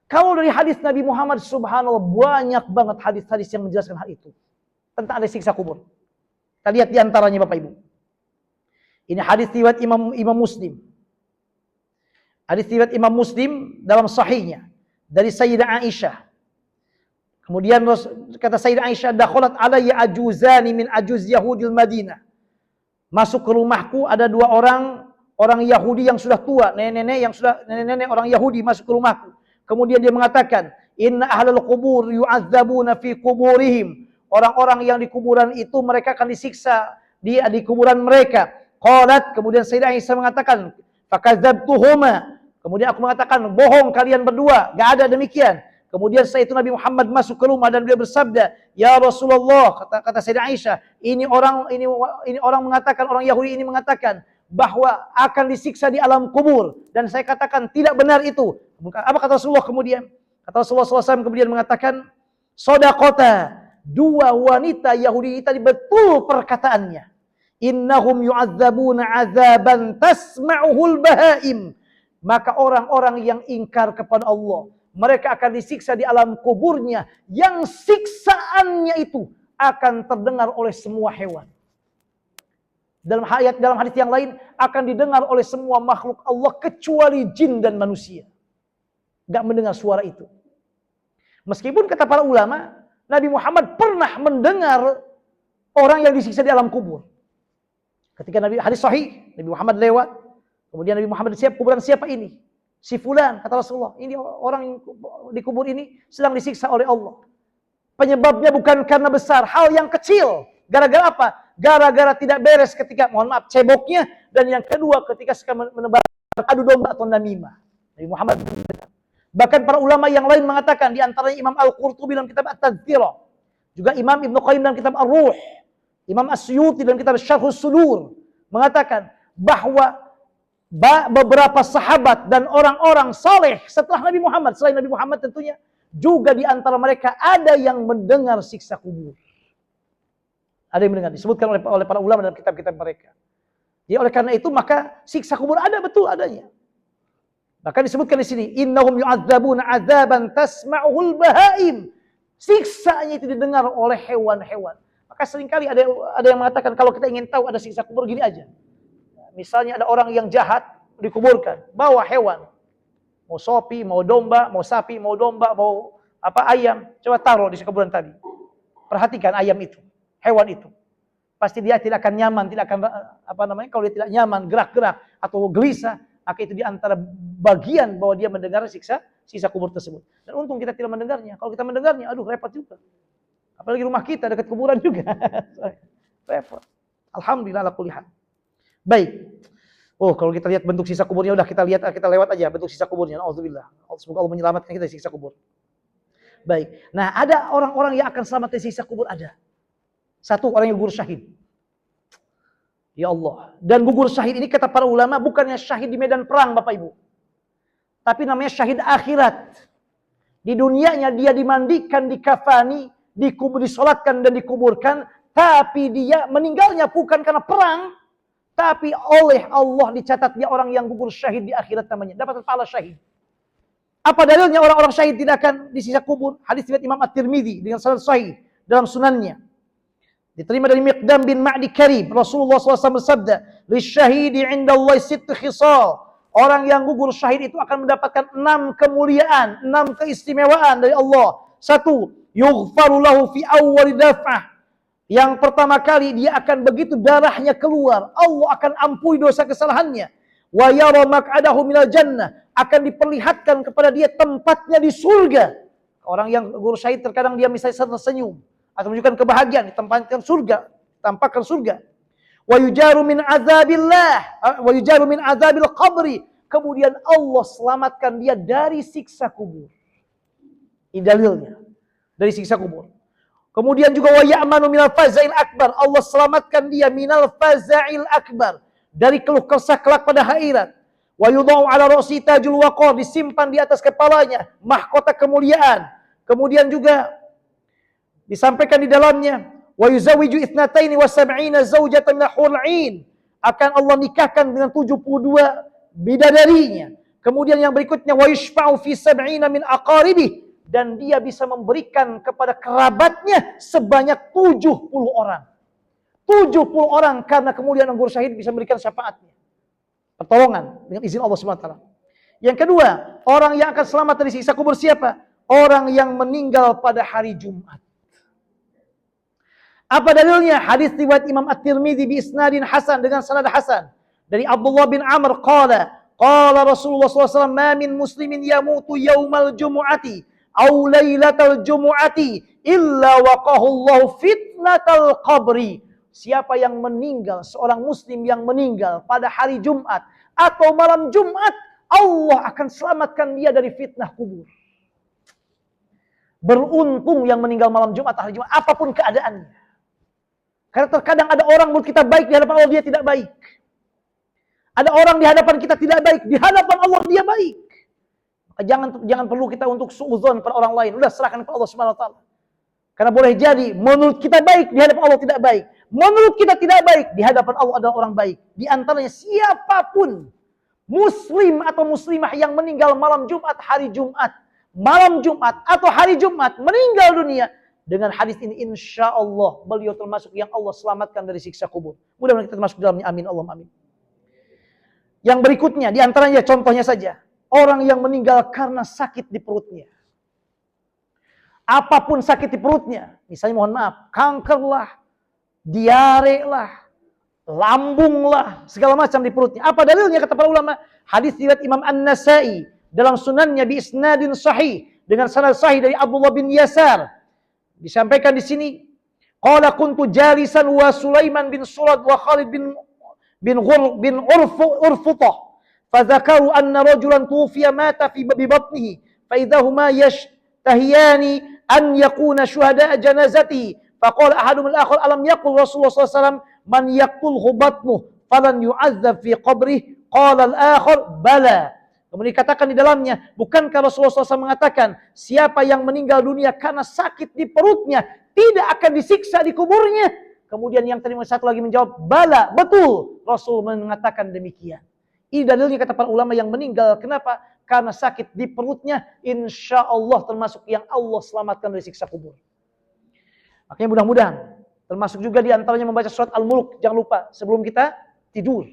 Kalau dari hadis Nabi Muhammad, subhanallah, banyak banget hadis-hadis yang menjelaskan hal itu tentang ada siksa kubur. Kita lihat di antaranya Bapak Ibu. Ini hadis riwayat Imam Muslim. Hadis riwayat Imam Muslim dalam sahihnya dari Sayyidah Aisyah. Kemudian kata Sayyidah Aisyah, "Dakhalat alayya ajuzani min ajuz Yahudil Madinah." Masuk ke rumahku ada 2 orang Yahudi yang sudah tua, nenek-nenek orang Yahudi masuk ke rumahku. Kemudian dia mengatakan, "Inna ahlal qubur yu'adzabuna fi quburihim." Orang-orang yang di kuburan itu mereka akan disiksa di kuburan mereka. Qalat, kemudian Sayyidah Aisyah mengatakan, "Fakadzabtuhuma." Kemudian aku mengatakan, bohong kalian berdua, gak ada demikian. Kemudian setelah itu Nabi Muhammad masuk ke rumah dan beliau bersabda, "Ya Rasulullah," kata Sayyidah Aisyah, ini orang mengatakan, orang Yahudi ini mengatakan bahwa akan disiksa di alam kubur, dan saya katakan tidak benar itu. Apa kata Rasulullah kemudian? Kata Rasulullah SAW kemudian mengatakan, "Shadaqata." 2 wanita Yahudi tadi betul perkataannya. "Innahum yu'adzabuna 'adzaban tasma'uhul bahaim." Maka orang-orang yang ingkar kepada Allah, mereka akan disiksa di alam kuburnya, yang siksaannya itu akan terdengar oleh semua hewan. Dalam hadis yang lain, akan didengar oleh semua makhluk Allah kecuali jin dan manusia. Gak mendengar suara itu. Meskipun kata para ulama, Nabi Muhammad pernah mendengar orang yang disiksa di alam kubur. Ketika hadis sahih, Nabi Muhammad lewat, kemudian Nabi Muhammad kuburan siapa ini? Si fulan, kata Rasulullah. Ini orang yang di kubur ini sedang disiksa oleh Allah. Penyebabnya bukan karena besar, hal yang kecil. Gara-gara apa? Gara-gara tidak beres ketika, mohon maaf, ceboknya. Dan yang kedua, ketika suka menebar adu domba atau namimah. Nabi Muhammad. Bahkan para ulama yang lain mengatakan, di antaranya Imam Al-Qurtubi dalam kitab At-Tadhkirah, juga Imam Ibnu Qayyim dalam kitab Ar-Ruh, Imam As-Suyuti dalam kitab Syarhus Sudur, mengatakan bahwa beberapa sahabat dan orang-orang saleh setelah Nabi Muhammad, selain Nabi Muhammad tentunya, juga di antara mereka ada yang mendengar siksa kubur. Ada yang mendengar, disebutkan oleh para ulama dalam kitab-kitab mereka. Jadi oleh karena itu maka siksa kubur ada, betul adanya. Bahkan disebutkan di sini, innahum yu'adzabuna 'adzaban tasma'uhul bahaim. Siksanya itu didengar oleh hewan-hewan. Maka seringkali ada yang mengatakan kalau kita ingin tahu ada siksa kubur gini aja. Misalnya ada orang yang jahat dikuburkan, bawa hewan. Mau sapi, mau domba, mau sapi, mau domba, mau ayam, coba taruh di kuburan tadi. Perhatikan ayam itu, hewan itu. Pasti dia tidak akan nyaman, tidak akan kalau dia tidak nyaman, gerak-gerak atau gelisah, maka itu di antara bagian bahwa dia mendengar siksa kubur tersebut. Dan untung kita tidak mendengarnya. Kalau kita mendengarnya, aduh repot juga. Apalagi rumah kita dekat kuburan juga. Repot. Alhamdulillah ala kulli hal. Baik. Oh, kalau kita lihat bentuk sisa kuburnya, udah kita lewat aja bentuk sisa kuburnya. Auzubillah. Semoga Allah menyelamatkan kita dari siksa kubur. Baik. Nah, ada orang-orang yang akan selamat dari siksa kubur, ada. Satu, orang yang gugur syahid. Ya Allah. Dan gugur syahid ini kata para ulama bukannya syahid di medan perang, Bapak Ibu. Tapi namanya syahid akhirat. Di dunianya dia dimandikan, dikafani, disolatkan dan dikuburkan, tapi dia meninggalnya bukan karena perang, tapi oleh Allah dicatat dia orang yang gugur syahid di akhirat namanya, dapat pahala syahid. Apa dalilnya orang-orang syahid tidak akan disiksa kubur? Hadis riwayat Imam At-Tirmidzi dengan sanad sahih dalam sunannya. Diterima dari Miqdam bin Ma'di Karib. Rasulullah SAW bersabda, "Lisyahidi 'inda Allah sitt khisal." Orang yang gugur syahid itu akan mendapatkan 6 kemuliaan, 6 keistimewaan dari Allah. 1, yughfaru lahu fi awwal daf'ah. Yang pertama kali dia akan begitu darahnya keluar, Allah akan ampuni dosa kesalahannya. Wa yara maq'adahu minal jannah, akan diperlihatkan kepada dia tempatnya di surga. Orang yang gugur syahid terkadang dia misalnya tersenyum atau menunjukkan kebahagiaan, ditempatkan surga, tampakkan surga. Wa yujaru min azabillah, wa yujaru min azabil qabri. Kemudian Allah selamatkan dia dari siksa kubur. Ini dalilnya. Dari siksa kubur. Kemudian juga wa ya'manu minal faza'il akbar. Allah selamatkan dia minal faza'il akbar. Dari keluh kesah kelak pada akhirat. Wa yudha'u ala ra'si tajul waqar. Disimpan di atas kepalanya mahkota kemuliaan. Kemudian juga disampaikan di dalamnya wa yuzawwiju ithnataini wa sab'ina zawjatan min hurul 'ain. Akan Allah nikahkan dengan 72 bidadarinya. Kemudian yang berikutnya wa yashfa'u fi sab'ina min aqaribih, dan dia bisa memberikan kepada kerabatnya sebanyak 70 orang. 70 orang karena kemudian gugur syahid bisa memberikan syafaatnya. Pertolongan dengan izin Allah SWT. Yang kedua, orang yang akan selamat dari siksa kubur siapa? Orang yang meninggal pada hari Jumat. Apa dalilnya? Hadis riwayat Imam At-Tirmidzi bi isnadin hasan, dengan sanad hasan dari Abdullah bin Amr qala Rasulullah SAW, ma min muslimin yamutu yaumal jumu'ati aw lailatal jumu'ati illa waqahu Allah fitnatal qabri. Siapa yang meninggal, seorang muslim yang meninggal pada hari Jumat atau malam Jumat, Allah akan selamatkan dia dari fitnah kubur. Beruntung yang meninggal malam Jumat atau hari Jumat, apapun keadaannya. Karena terkadang ada orang menurut kita baik, di hadapan Allah dia tidak baik. Ada orang di hadapan kita tidak baik, di hadapan Allah dia baik. Maka jangan perlu kita untuk suudzon pada orang lain. Udah serahkan kepada Allah Subhanahu wa taala. Karena boleh jadi menurut kita baik, di hadapan Allah tidak baik. Menurut kita tidak baik, di hadapan Allah adalah orang baik. Di antaranya siapapun Muslim atau muslimah yang meninggal malam Jumat, hari Jumat, malam Jumat atau hari Jumat meninggal dunia, dengan hadis ini insya Allah beliau termasuk yang Allah selamatkan dari siksa kubur. Mudah-mudahan kita termasuk dalamnya. Amin Allah amin. Yang berikutnya, di antaranya contohnya saja, orang yang meninggal karena sakit di perutnya. Apapun sakit di perutnya, misalnya mohon maaf, kanker lah, diare lah, lambung lah, segala macam di perutnya. Apa dalilnya kata para ulama? Hadis riwayat Imam An-Nasa'i dalam sunannya bi isnadin sahih dengan sanad sahih dari Abdullah bin Yasar. Disampaikan di sini, qala kuntu jalisan wa Sulaiman bin Surad wa Khalid bin Urfutah fa dzakaru anna rajulan tufiya mata fi batnihi fa idahuma yashtahiyani an yakuna syuhada janazati fa qala ahadum al-akhar alam yaqul Rasulullah sallallahu alaihi wasallam man yaqtulhu batnuhu falan yu'adzab fi qabrih qala al-akhar bala. Kemudian dikatakan di dalamnya, bukankah Rasulullah SAW mengatakan, siapa yang meninggal dunia karena sakit di perutnya, tidak akan disiksa di kuburnya. Kemudian yang tadi satu lagi menjawab, bala, betul. Rasul mengatakan demikian. Ini dalilnya kata para ulama yang meninggal. Kenapa? Karena sakit di perutnya, insya Allah termasuk yang Allah selamatkan dari siksa kubur. Makanya mudah-mudahan, termasuk juga di antaranya membaca surat Al-Mulk. Jangan lupa, sebelum kita tidur.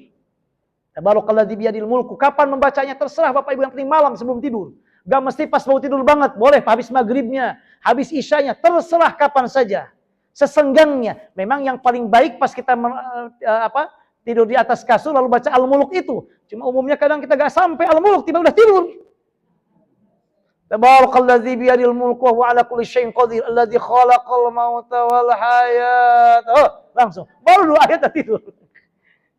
Tabarakalladzi biyadil mulku. Kapan membacanya terserah Bapak Ibu, yang penting malam sebelum tidur. Gak mesti pas mau tidur banget, boleh habis maghribnya, habis isyanya, terserah kapan saja. Sesenggangnya. Memang yang paling baik pas kita tidur di atas kasur lalu baca Al-Mulk itu. Cuma umumnya kadang kita gak sampai Al-Mulk, tiba udah tidur. Tabarakalladzi biyadil mulku wa huwa ala kulli syai'in qadir alladzi khalaqal mauta wal hayat. Oh, langsung. Baru 2 ayat udah tidur.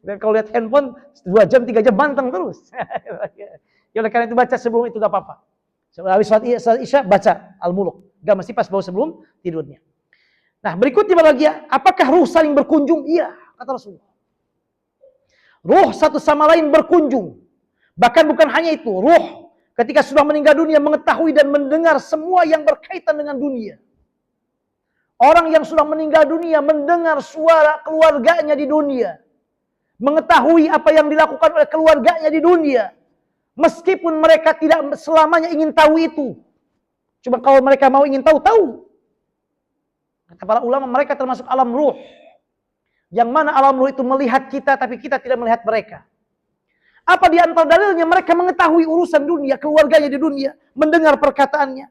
Dan kalau lihat handphone 2 jam 3 jam banteng terus. Ya oleh karena itu baca sebelum itu gak apa-apa. Habis salat Isya baca Al-Mulk. Gak mesti pas baru sebelum tidurnya. Nah, berikutnya lagi, apakah ruh saling berkunjung? Iya, kata Rasulullah. Ruh satu sama lain berkunjung. Bahkan bukan hanya itu, ruh ketika sudah meninggal dunia mengetahui dan mendengar semua yang berkaitan dengan dunia. Orang yang sudah meninggal dunia mendengar suara keluarganya di dunia. Mengetahui apa yang dilakukan oleh keluarganya di dunia. Meskipun mereka tidak selamanya ingin tahu itu. Cuma kalau mereka mau ingin tahu, tahu. Kata para ulama, mereka termasuk alam ruh. Yang mana alam ruh itu melihat kita, tapi kita tidak melihat mereka. Apa di antara dalilnya? Mereka mengetahui urusan dunia, keluarganya di dunia. Mendengar perkataannya.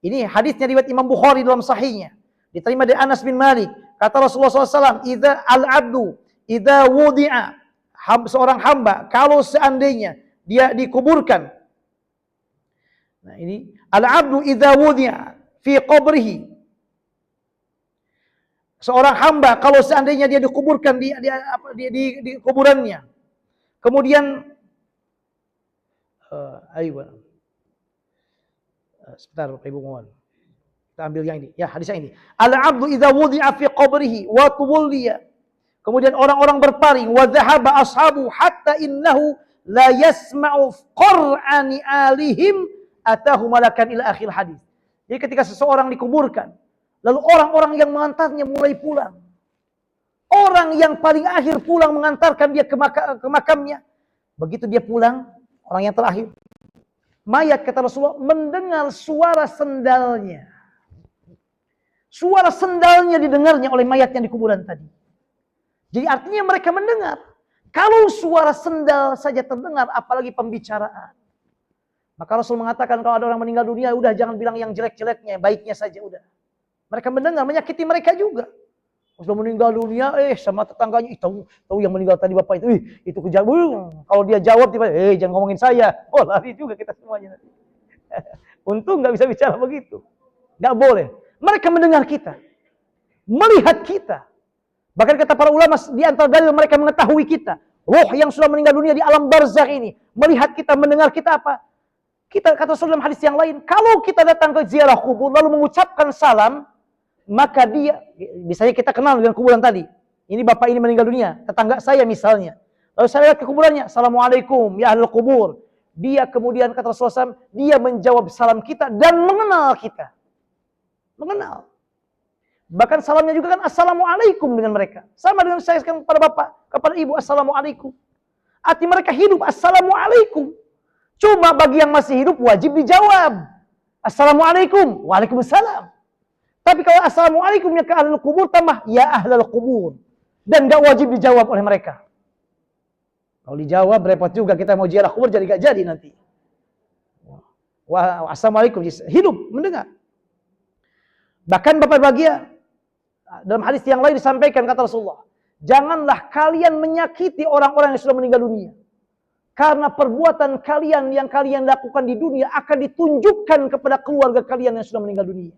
Ini hadisnya riwayat Imam Bukhari dalam sahihnya. Diterima dari Anas bin Malik. Kata Rasulullah SAW, Idza al-abdu idza wudi'a, seorang hamba kalau seandainya dia dikuburkan. Nah, ini al-'abdu idza wudi'a fi qabrihi. Seorang hamba kalau seandainya dia dikuburkan di kuburannya. Kemudian sebentar Bapak Ibu mohon. Kita ambil yang ini. Ya, hadisnya ini. Al-'abdu idza wudi'a fi qabrihi wa tuwalliya. Kemudian orang-orang berpaling, wa dhahaba ashabu hatta innahu la yasma'u qur'ani alihim atahu malakan ila akhir hadis. Jadi ketika seseorang dikuburkan, lalu orang-orang yang mengantarnya mulai pulang. Orang yang paling akhir pulang mengantarkan dia ke makamnya. Begitu dia pulang, orang yang terakhir, mayat kata Rasulullah mendengar suara sendalnya. Suara sendalnya didengarnya oleh mayat yang di kuburan tadi. Jadi artinya mereka mendengar. Kalau suara sendal saja terdengar, apalagi pembicaraan. Maka Rasul mengatakan kalau ada orang meninggal dunia, udah jangan bilang yang jelek-jeleknya, baiknya saja udah. Mereka mendengar, menyakiti mereka juga. Sudah meninggal dunia, sama tetangganya, tahu yang meninggal tadi bapak itu kejauhan. Kalau dia jawab tiba-tiba, jangan ngomongin saya. Oh lari juga kita semuanya. Untung nggak bisa bicara begitu. Nggak boleh. Mereka mendengar kita, melihat kita. Bahkan kata para ulama, di antara dalil mereka mengetahui kita. Ruh yang sudah meninggal dunia di alam barzakh ini. Melihat kita, mendengar kita apa? Kita kata Rasul dalam hadis yang lain. Kalau kita datang ke ziarah kubur, lalu mengucapkan salam. Maka dia, misalnya kita kenal dengan kuburan tadi. Ini bapak ini meninggal dunia. Tetangga saya misalnya. Lalu saya lihat ke kuburannya. Assalamualaikum ya ahlul kubur. Dia kemudian kata Rasulullah SAW, dia menjawab salam kita dan mengenal kita. Mengenal. Bahkan salamnya juga kan assalamualaikum dengan mereka. Sama dengan saya sekarang kepada bapak, kepada ibu, assalamualaikum. Arti mereka hidup, Assalamualaikum. Cuma bagi yang masih hidup wajib dijawab. Assalamualaikum, waalaikumsalam. Tapi kalau Assalamualaikumnya ke ahlul kubur, tambah ya ahlul kubur. Dan gak wajib dijawab oleh mereka. Kalau dijawab repot juga, kita mau ziarah kubur jadi gak jadi nanti. Wah, Assalamualaikum, hidup, mendengar. Bahkan Bapak bahagia, dalam hadis yang lain disampaikan kata Rasulullah, janganlah kalian menyakiti orang-orang yang sudah meninggal dunia. Karena perbuatan kalian yang kalian lakukan di dunia akan ditunjukkan kepada keluarga kalian yang sudah meninggal dunia.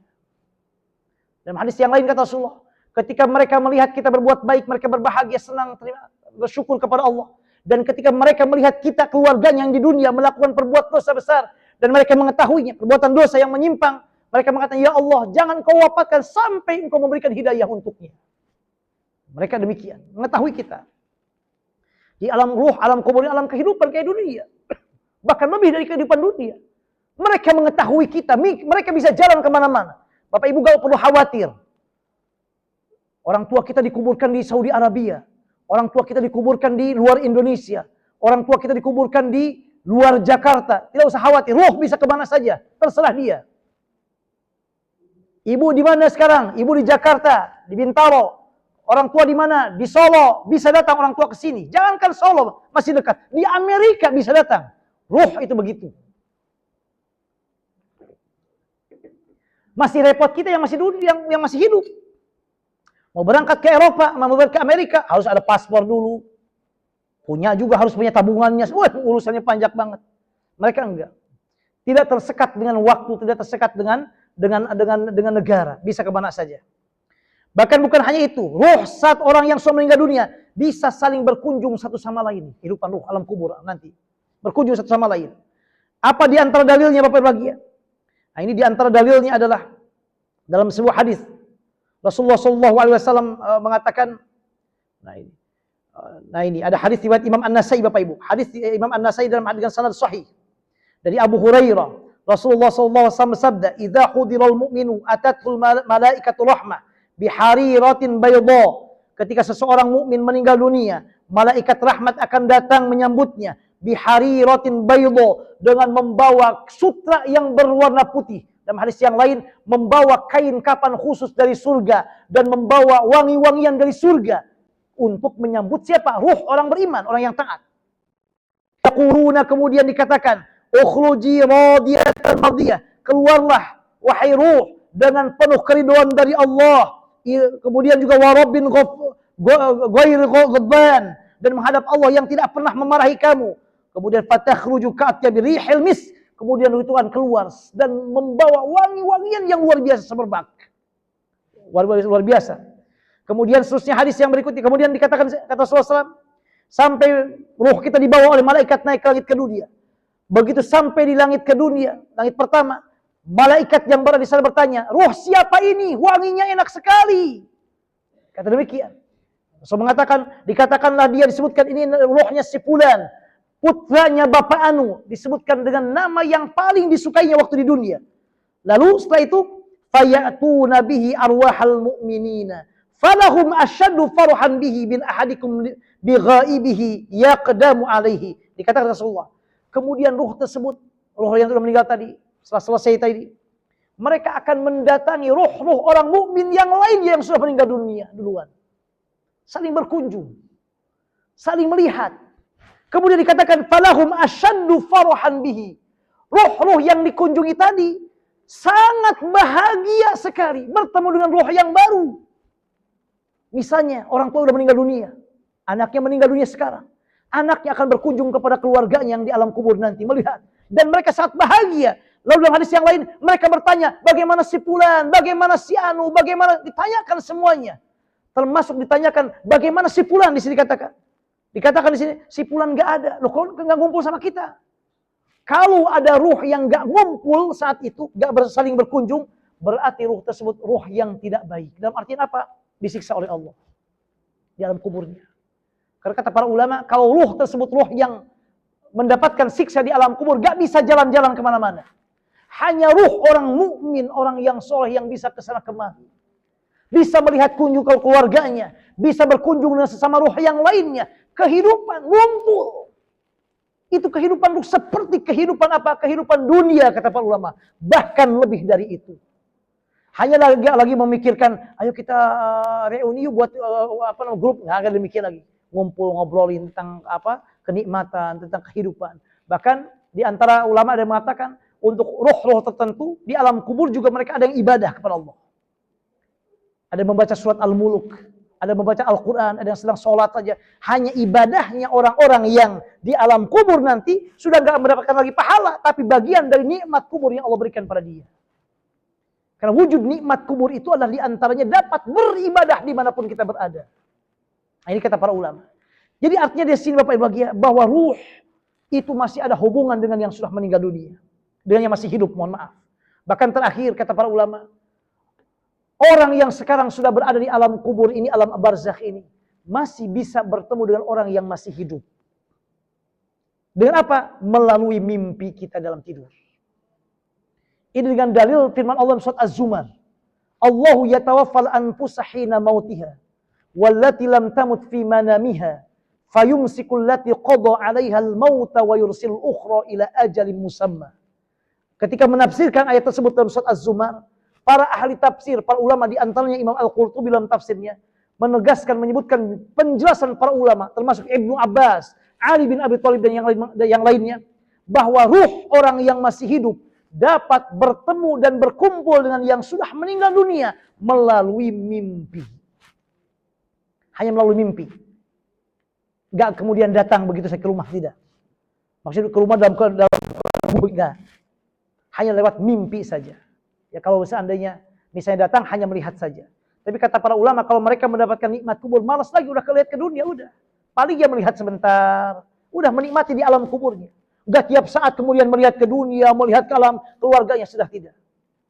Dalam hadis yang lain kata Rasulullah, ketika mereka melihat kita berbuat baik, mereka berbahagia, senang, bersyukur kepada Allah. Dan ketika mereka melihat kita keluarganya yang di dunia melakukan perbuatan dosa besar, dan mereka mengetahuinya, perbuatan dosa yang menyimpang, mereka mengatakan, ya Allah, jangan kau wafatkan sampai engkau memberikan hidayah untuknya. Mereka demikian, mengetahui kita. Di alam ruh, alam kubur, alam kehidupan kayak dunia. Bahkan lebih dari kehidupan dunia. Mereka mengetahui kita, mereka bisa jalan kemana-mana. Bapak Ibu gak perlu khawatir. Orang tua kita dikuburkan di Saudi Arabia. Orang tua kita dikuburkan di luar Indonesia. Orang tua kita dikuburkan di luar Jakarta. Tidak usah khawatir, ruh bisa kemana saja. Terserah dia. Ibu di mana sekarang? Ibu di Jakarta, di Bintaro. Orang tua di mana? Di Solo. Bisa datang orang tua ke sini. Jangankan Solo, masih dekat. Di Amerika bisa datang. Ruh itu begitu. Masih repot kita yang masih dulu, yang masih hidup. Mau berangkat ke Eropa, mau berangkat ke Amerika, harus ada paspor dulu. Punya juga harus punya tabungannya. Wah, urusannya panjang banget. Mereka enggak. Tidak tersekat dengan waktu, tidak tersekat dengan negara. Bisa kemana saja. Bahkan bukan hanya itu, ruh saat orang yang sudah meninggal dunia bisa saling berkunjung satu sama lain. Kehidupan ruh alam kubur nanti berkunjung satu sama lain. Apa di antara dalilnya Bapak bahagia? Nah, ini di antara dalilnya adalah dalam sebuah hadis Rasulullah SAW mengatakan, nah ini ada hadis riwayat Imam An-Nasai Bapak Ibu. Hadis Imam An-Nasai dalam dengan sanad sahih dari Abu Hurairah. Rasulullah SAW bersabda, "Idza hudiral mu'minu atatul malaikatu rahmah bihariratin bayda." Ketika seseorang mukmin meninggal dunia, malaikat rahmat akan datang menyambutnya bihariratin bayda, dengan membawa sutra yang berwarna putih. Dalam hadis yang lain, membawa kain kapan khusus dari surga dan membawa wangi-wangian dari surga untuk menyambut siapa? Ruh orang beriman, orang yang taat. Yaquluna, kemudian dikatakan, ukhruji radiyatan mardiyah, keluarlah wahai ruh dengan penuh keridhaan dari Allah. Kemudian juga warabbin ghairi ghadban, dan menghadap Allah yang tidak pernah memarahi kamu. Kemudian fatakhruju ka'atya birihil mis, kemudian itu akan keluar dan membawa wangi-wangian yang luar biasa semerbak. Luar biasa. Kemudian seterusnya hadis yang berikutnya, kemudian dikatakan kata Rasulullah SAW, sampai ruh kita dibawa oleh malaikat naik ke langit ke dunia. Begitu sampai di langit ke dunia, langit pertama, malaikat yang berada di sana bertanya, ruh siapa ini? Wanginya enak sekali. Kata demikian. Rasul mengatakan, dikatakanlah dia, disebutkan ini ruhnya si fulan, putranya Bapak Anu, disebutkan dengan nama yang paling disukainya waktu di dunia. Lalu setelah itu, fayatuna bihi arwahal mu'minina, falahum asyaddu farhan bihi bin ahadikum bighaibihi yaqdamu alaihi. Dikatakan Rasulullah. Kemudian ruh tersebut, ruh yang sudah meninggal tadi, setelah selesai tadi, mereka akan mendatangi ruh-ruh orang mukmin yang lainnya yang sudah meninggal dunia duluan. Saling berkunjung, saling melihat. Kemudian dikatakan falahum asyaddu farhan bihi. Ruh-ruh yang dikunjungi tadi sangat bahagia sekali bertemu dengan ruh yang baru. Misalnya orang tua sudah meninggal dunia, anaknya meninggal dunia sekarang. Anaknya akan berkunjung kepada keluarganya yang di alam kubur nanti melihat, dan mereka sangat bahagia. Lalu dalam hadis yang lain mereka bertanya, bagaimana si fulan, bagaimana si Anu, bagaimana, ditanyakan semuanya. Termasuk ditanyakan bagaimana si fulan, di sini dikatakan. Dikatakan di sini, si fulan enggak ada. Loh, kok enggak ngumpul sama kita? Kalau ada ruh yang enggak ngumpul saat itu, enggak saling berkunjung, berarti ruh tersebut ruh yang tidak baik. Dalam artian apa? Disiksa oleh Allah di alam kuburnya. Karena kata para ulama, kalau ruh tersebut ruh yang mendapatkan siksa di alam kubur, enggak bisa jalan-jalan kemana-mana. Hanya ruh orang mukmin, orang yang soleh yang bisa kesana kemari. Bisa melihat kunjung ke keluarganya, bisa berkunjung dengan sesama ruh yang lainnya. Kehidupan ngumpul. Itu kehidupan ruh seperti kehidupan apa? Kehidupan dunia, kata para ulama. Bahkan lebih dari itu. Hanya lagi memikirkan, ayo kita reuni buat grup. Nggak ada demikian lagi. Ngumpul, ngobrolin tentang apa? Kenikmatan, tentang kehidupan. Bahkan di antara ulama ada yang mengatakan, untuk roh-roh tertentu, di alam kubur juga mereka ada yang ibadah kepada Allah. Ada yang membaca surat Al-Muluk, ada yang membaca Al-Quran, ada yang sedang sholat saja. Hanya ibadahnya orang-orang yang di alam kubur nanti sudah nggak mendapatkan lagi pahala, tapi bagian dari nikmat kubur yang Allah berikan pada dia. Karena wujud nikmat kubur itu adalah diantaranya dapat beribadah dimanapun kita berada. Nah, ini kata para ulama. Jadi artinya di sini Bapak Ibu bahwa ruh itu masih ada hubungan dengan yang sudah meninggal dunia, dengan yang masih hidup. Mohon maaf. Bahkan terakhir kata para ulama, orang yang sekarang sudah berada di alam kubur ini, alam barzakh ini, masih bisa bertemu dengan orang yang masih hidup. Dengan apa? Melalui mimpi kita dalam tidur. Ini dengan dalil firman Allah surat Az-Zumar. Allahu yatawaffal anfusa hina mautiha wallati lam tamut fi manamiha fayumsikul lati qada 'alaiha al-mauta wa yursil ukhra ila ajalin musamma. Ketika menafsirkan ayat tersebut dalam surat Az-Zumar, para ahli tafsir, para ulama di antaranya Imam Al-Qurtubi dalam tafsirnya menegaskan, menyebutkan penjelasan para ulama termasuk Ibnu Abbas, Ali bin Abi Thalib dan yang lainnya, bahwa ruh orang yang masih hidup dapat bertemu dan berkumpul dengan yang sudah meninggal dunia melalui mimpi. Hanya melalui mimpi. Enggak kemudian datang begitu saya ke rumah, tidak. Maksudnya ke rumah dalam enggak. Hanya lewat mimpi saja. Ya kalau seandainya misalnya datang hanya melihat saja. Tapi kata para ulama kalau mereka mendapatkan nikmat kubur, malas lagi udah kelihat ke dunia udah. Paling dia melihat sebentar, udah menikmati di alam kuburnya. Udah tiap saat kemudian melihat ke dunia, melihat ke alam keluarganya, sudah tidak.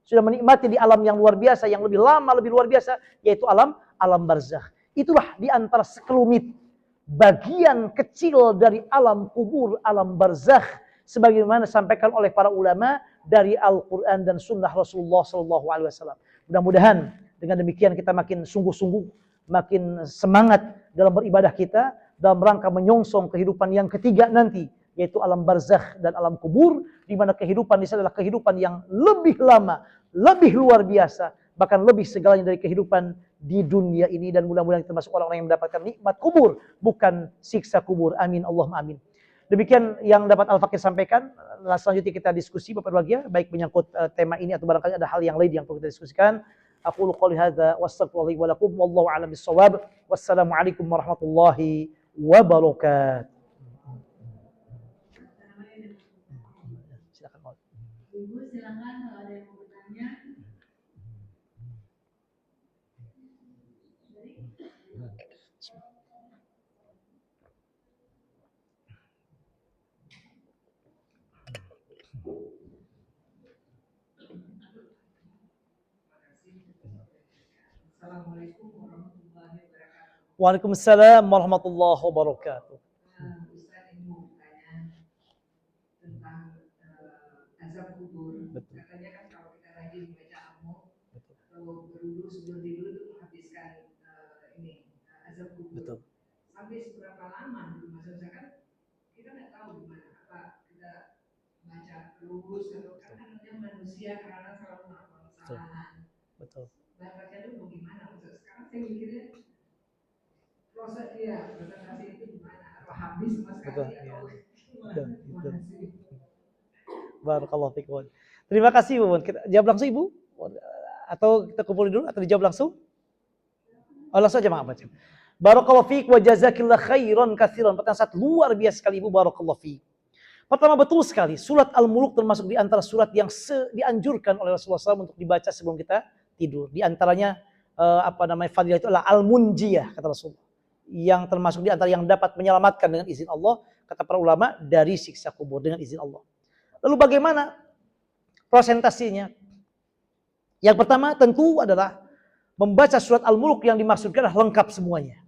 Sudah menikmati di alam yang luar biasa, yang lebih lama, lebih luar biasa, yaitu alam barzakh. Itulah di antara sekelumit bagian kecil dari alam kubur, alam barzakh, sebagaimana disampaikan oleh para ulama dari Al-Quran dan Sunnah Rasulullah SAW. Mudah-mudahan dengan demikian kita makin sungguh-sungguh, makin semangat dalam beribadah kita, dalam rangka menyongsong kehidupan yang ketiga nanti, yaitu alam barzakh dan alam kubur, di mana kehidupan di sana adalah kehidupan yang lebih lama, lebih luar biasa, bahkan lebih segalanya dari kehidupan di dunia ini. Dan mudah-mudahan kita termasuk orang-orang yang mendapatkan nikmat kubur, bukan siksa kubur. Amin, Allahumma amin. Demikian yang dapat Al-Fakir sampaikan. Selanjutnya kita diskusi Bapak Ibu, baik menyangkut tema ini atau barangkali ada hal yang lain yang perlu kita diskusikan. Aku qouli hadza wastaghfirullahi wa lakum wallahu a'lam bis-shawab. Wassalamualaikum warahmatullahi wabarakatuh. Ibu silakan kalau ada yang mau bertanya. Assalamualaikum warahmatullahi wabarakatuh. Waalaikumsalam warahmatullahi wabarakatuh. Ustaz ini mau bertanya tentang azab kubur. Katanya kan kalau kita rajin membaca Al-Mulk atau berwudu sebelum tidur itu menghabiskan azab kubur. Betul. Sampai seberapa lama? Maksudnya kan kita nggak tahu gimana. Apa kita baca terus atau kan namanya manusia karena selalu melakukan kesalahan. Betul. Baca dulu gimana? Maksudnya sekarang saya mikirnya proses presentasi itu gimana? Atau habis sama sekali atau gimana sih? Barakallahu fikum. Terima kasih Bu. Kita jawab langsung Ibu? Atau kita kumpulin dulu atau dijawab langsung? Oh, langsung aja maaf. Barakallahu fiik wa jazakillah khairan katsiran. Pertanyaan sangat luar biasa sekali Ibu, barakallahu fiik. Pertama, betul sekali, surat Al-Muluk termasuk di antara surat yang dianjurkan oleh Rasulullah SAW untuk dibaca sebelum kita tidur. Di antaranya fadilah itu adalah Al-Munjiyah kata Rasulullah. Yang termasuk di antara yang dapat menyelamatkan dengan izin Allah, kata para ulama, dari siksa kubur dengan izin Allah. Lalu bagaimana presentasinya? Yang pertama tentu adalah membaca surat Al-Muluk yang dimaksudkan adalah lengkap semuanya.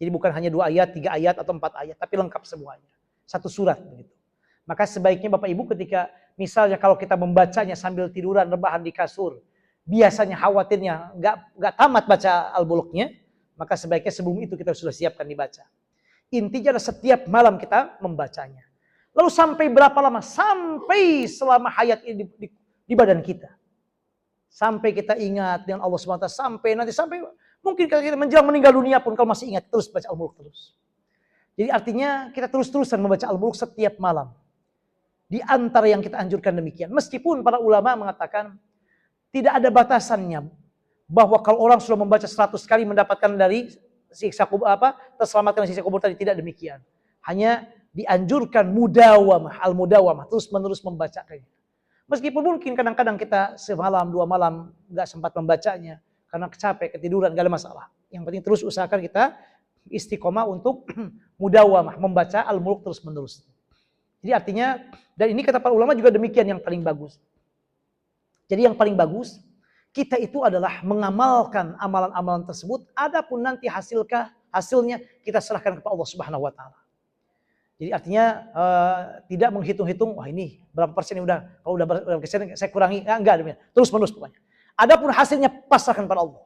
Jadi bukan hanya 2 ayat, 3 ayat atau 4 ayat, tapi lengkap semuanya. Satu surat begitu. Maka sebaiknya Bapak Ibu ketika misalnya kalau kita membacanya sambil tiduran rebahan di kasur, biasanya khawatirnya nggak tamat baca Al-Muluknya, maka sebaiknya sebelum itu kita sudah siapkan dibaca. Intinya adalah setiap malam kita membacanya. Lalu sampai berapa lama? Sampai selama hayat ini di badan kita. Sampai kita ingat dengan Allah SWT. Sampai mungkin kalau kita menjelang meninggal dunia pun kalau masih ingat terus baca Al-Mulk terus. Jadi artinya kita terus-terusan membaca Al-Mulk setiap malam. Di antara yang kita anjurkan demikian. Meskipun para ulama mengatakan tidak ada batasannya. Bahwa kalau orang sudah membaca 100 kali mendapatkan dari siksa kubur terselamatkan dari siksa kubur tadi, tidak demikian. Hanya dianjurkan mudawamah, al-mudawamah, terus menerus membacakannya. Meskipun mungkin kadang-kadang kita semalam, 2 malam nggak sempat membacanya karena capek, ketiduran, nggak ada masalah. Yang penting terus usahakan kita istiqomah untuk mudawamah, membaca al-mulk terus menerus. Jadi artinya, dan ini kata para ulama juga demikian yang paling bagus. Jadi yang paling bagus kita itu adalah mengamalkan amalan-amalan tersebut. Adapun nanti hasilnya kita serahkan kepada Allah Subhanahu Wa Taala. Jadi artinya tidak menghitung-hitung, wah ini berapa persen udah, kalau udah berapa persen saya kurangi, enggak demikian. Terus menerus pokoknya. Adapun hasilnya pasrahkan pada Allah.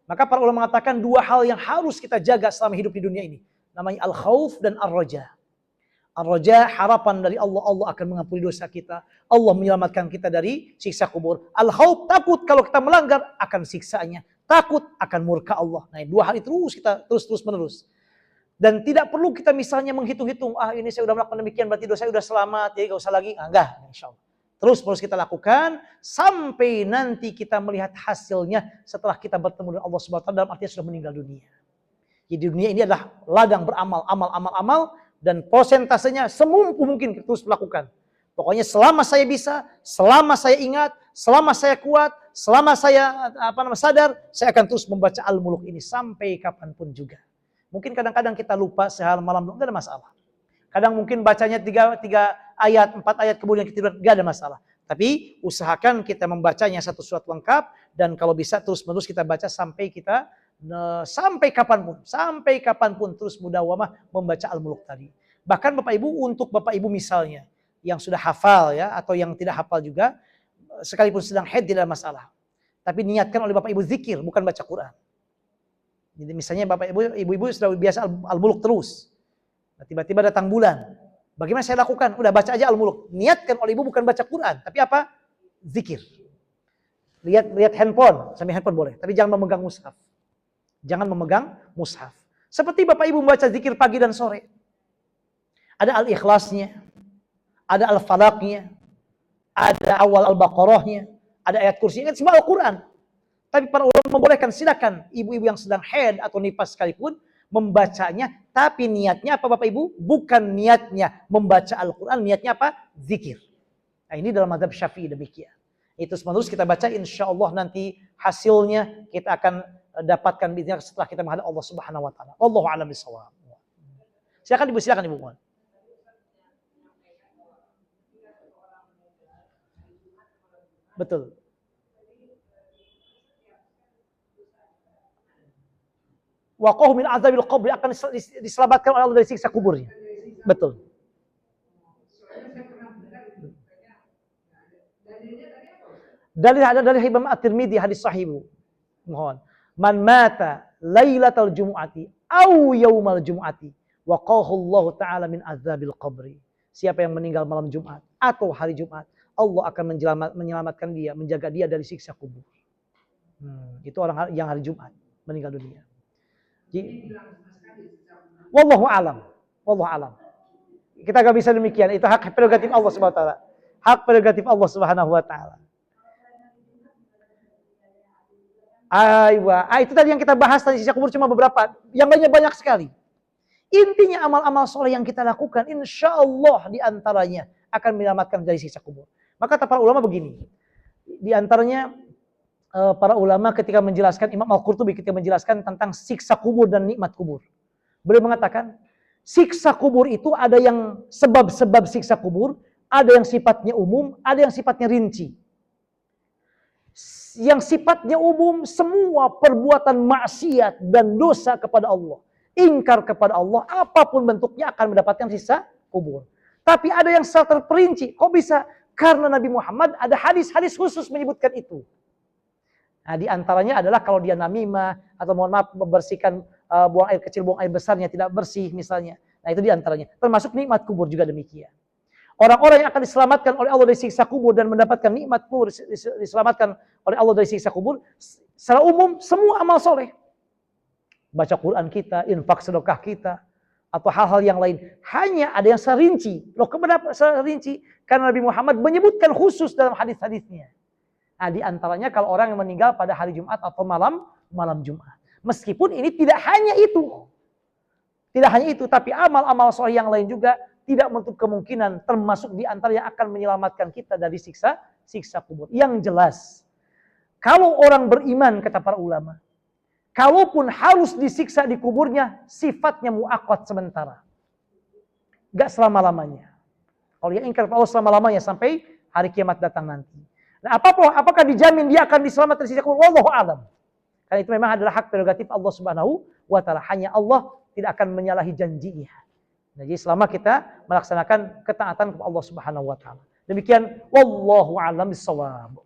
Maka para ulama mengatakan 2 hal yang harus kita jaga selama hidup di dunia ini, namanya al-khauf dan ar-raja. Ar-raja, harapan dari Allah, Allah akan mengampuni dosa kita, Allah menyelamatkan kita dari siksa kubur. Al-khauf, takut kalau kita melanggar akan siksanya, takut akan murka Allah. Nah, 2 hal itu terus menerus. Dan tidak perlu kita misalnya menghitung-hitung, ini saya sudah melakukan demikian, berarti dosa saya sudah selamat, jadi gak usah lagi. Enggak, insya Allah. Terus kita lakukan, sampai nanti kita melihat hasilnya setelah kita bertemu dengan Allah Subhanahu Wa Taala, dalam artinya sudah meninggal dunia. Jadi dunia ini adalah ladang beramal, amal, dan persentasenya semampu mungkin kita terus melakukan. Pokoknya selama saya bisa, selama saya ingat, selama saya kuat, selama saya sadar, saya akan terus membaca Al-Mulk ini sampai kapanpun juga. Mungkin kadang-kadang kita lupa sehari malam, enggak ada masalah. Kadang mungkin bacanya 3 ayat, 4 ayat kemudian kita tidur, enggak ada masalah. Tapi usahakan kita membacanya satu surat lengkap, dan kalau bisa terus-menerus kita baca sampai kapanpun terus mudawamah membaca Al-Mulk tadi. Bahkan Bapak Ibu, untuk Bapak Ibu misalnya yang sudah hafal ya, atau yang tidak hafal juga, sekalipun sedang haid tidak ada masalah. Tapi niatkan oleh Bapak Ibu zikir, bukan baca Quran. Jadi misalnya Bapak Ibu sudah biasa Al-Mulk terus. Tiba-tiba datang bulan. Bagaimana saya lakukan? Udah baca aja Al-Mulk. Niatkan oleh Ibu bukan baca Quran, tapi apa? Zikir. Lihat handphone, sambil handphone boleh, tapi jangan memegang mushaf. Jangan memegang mushaf. Seperti Bapak Ibu membaca zikir pagi dan sore. Ada Al-Ikhlasnya, ada Al-Falaqnya, ada awal Al-Baqarahnya, ada ayat kursi, kan semua Al-Quran. Tapi para ulama membolehkan, silakan ibu-ibu yang sedang haid atau nifas sekalipun membacanya, tapi niatnya apa Bapak Ibu? Bukan niatnya membaca Al-Quran, niatnya apa? Zikir. Nah, ini dalam mazhab Syafi'i demikian. Itu menerus kita baca, insya Allah nanti hasilnya kita akan dapatkan setelah kita menghadap Allah Subhanahu Wa Taala. Wallahu a'lam bishawab. Silakan Ibu. Betul. Waqahu min azabil qabri, akan diselamatkan oleh Allah dari siksa kuburnya. Betul. Dalil ada dari Imam At-Tirmidzi, hadis sahih. Mohon. Man mata lailatal jumu'ati au yaumal jumu'ati waqahu Allah taala min azabil qabri. Siapa yang meninggal malam Jumat atau hari Jumat, Allah akan menyelamatkan dia, menjaga dia dari siksa kubur. Itu orang yang hari Jumat meninggal dunia. Wallahu alam. Kita gak bisa demikian. Itu hak prerogatif Allah Subhanahu Wa Taala. Hak prerogatif Allah Subhanahu Wa Taala. Itu tadi yang kita bahas tadi, sisa kubur cuma beberapa. Yang lainnya banyak sekali. Intinya amal-amal soleh yang kita lakukan, insya Allah diantaranya akan menyelamatkan dari siksa kubur. Maka kata para ulama begini. Di antaranya para ulama ketika menjelaskan, Imam Al-Qurtubi ketika menjelaskan tentang siksa kubur dan nikmat kubur. Beliau mengatakan, siksa kubur itu ada yang sebab-sebab siksa kubur, ada yang sifatnya umum, ada yang sifatnya rinci. Yang sifatnya umum, semua perbuatan maksiat dan dosa kepada Allah, ingkar kepada Allah, apapun bentuknya akan mendapatkan siksa kubur. Tapi ada yang secara terperinci. Kok bisa? Karena Nabi Muhammad ada hadis-hadis khusus menyebutkan itu. Nah, di antaranya adalah kalau dia namimah atau mohon maaf membersihkan buang air kecil, buang air besarnya tidak bersih misalnya. Nah, itu di antaranya. Termasuk nikmat kubur juga demikian. Orang-orang yang akan diselamatkan oleh Allah dari siksa kubur dan mendapatkan nikmat kubur, diselamatkan oleh Allah dari siksa kubur, secara umum semua amal soleh. Baca Quran kita, infak sedekah kita, atau hal-hal yang lain. Hanya ada yang serinci. Loh, kenapa serinci? Karena Nabi Muhammad menyebutkan khusus dalam hadis-hadisnya. Nah, di antaranya kalau orang yang meninggal pada hari Jumat atau malam Jumat. Meskipun ini tidak hanya itu. Tidak hanya itu, tapi amal-amal soleh yang lain juga tidak menutup kemungkinan termasuk di antara yang akan menyelamatkan kita dari siksa kubur. Yang jelas, kalau orang beriman, kata para ulama, kalaupun harus disiksa di kuburnya, sifatnya muaqqat sementara. Gak selama-lamanya. Kalau yang ingkar Allah selama-lamanya sampai hari kiamat datang nanti. Nah, apakah dijamin dia akan diselamatkan dari siksa kubur? Wallahu a'lam. Karena itu memang adalah hak prerogatif Allah Subhanahu wa taala. Hanya Allah tidak akan menyalahi janjinya. Nah, jadi selama kita melaksanakan ketaatan kepada Allah Subhanahu wa taala. Demikian wallahu a'lam bissawab.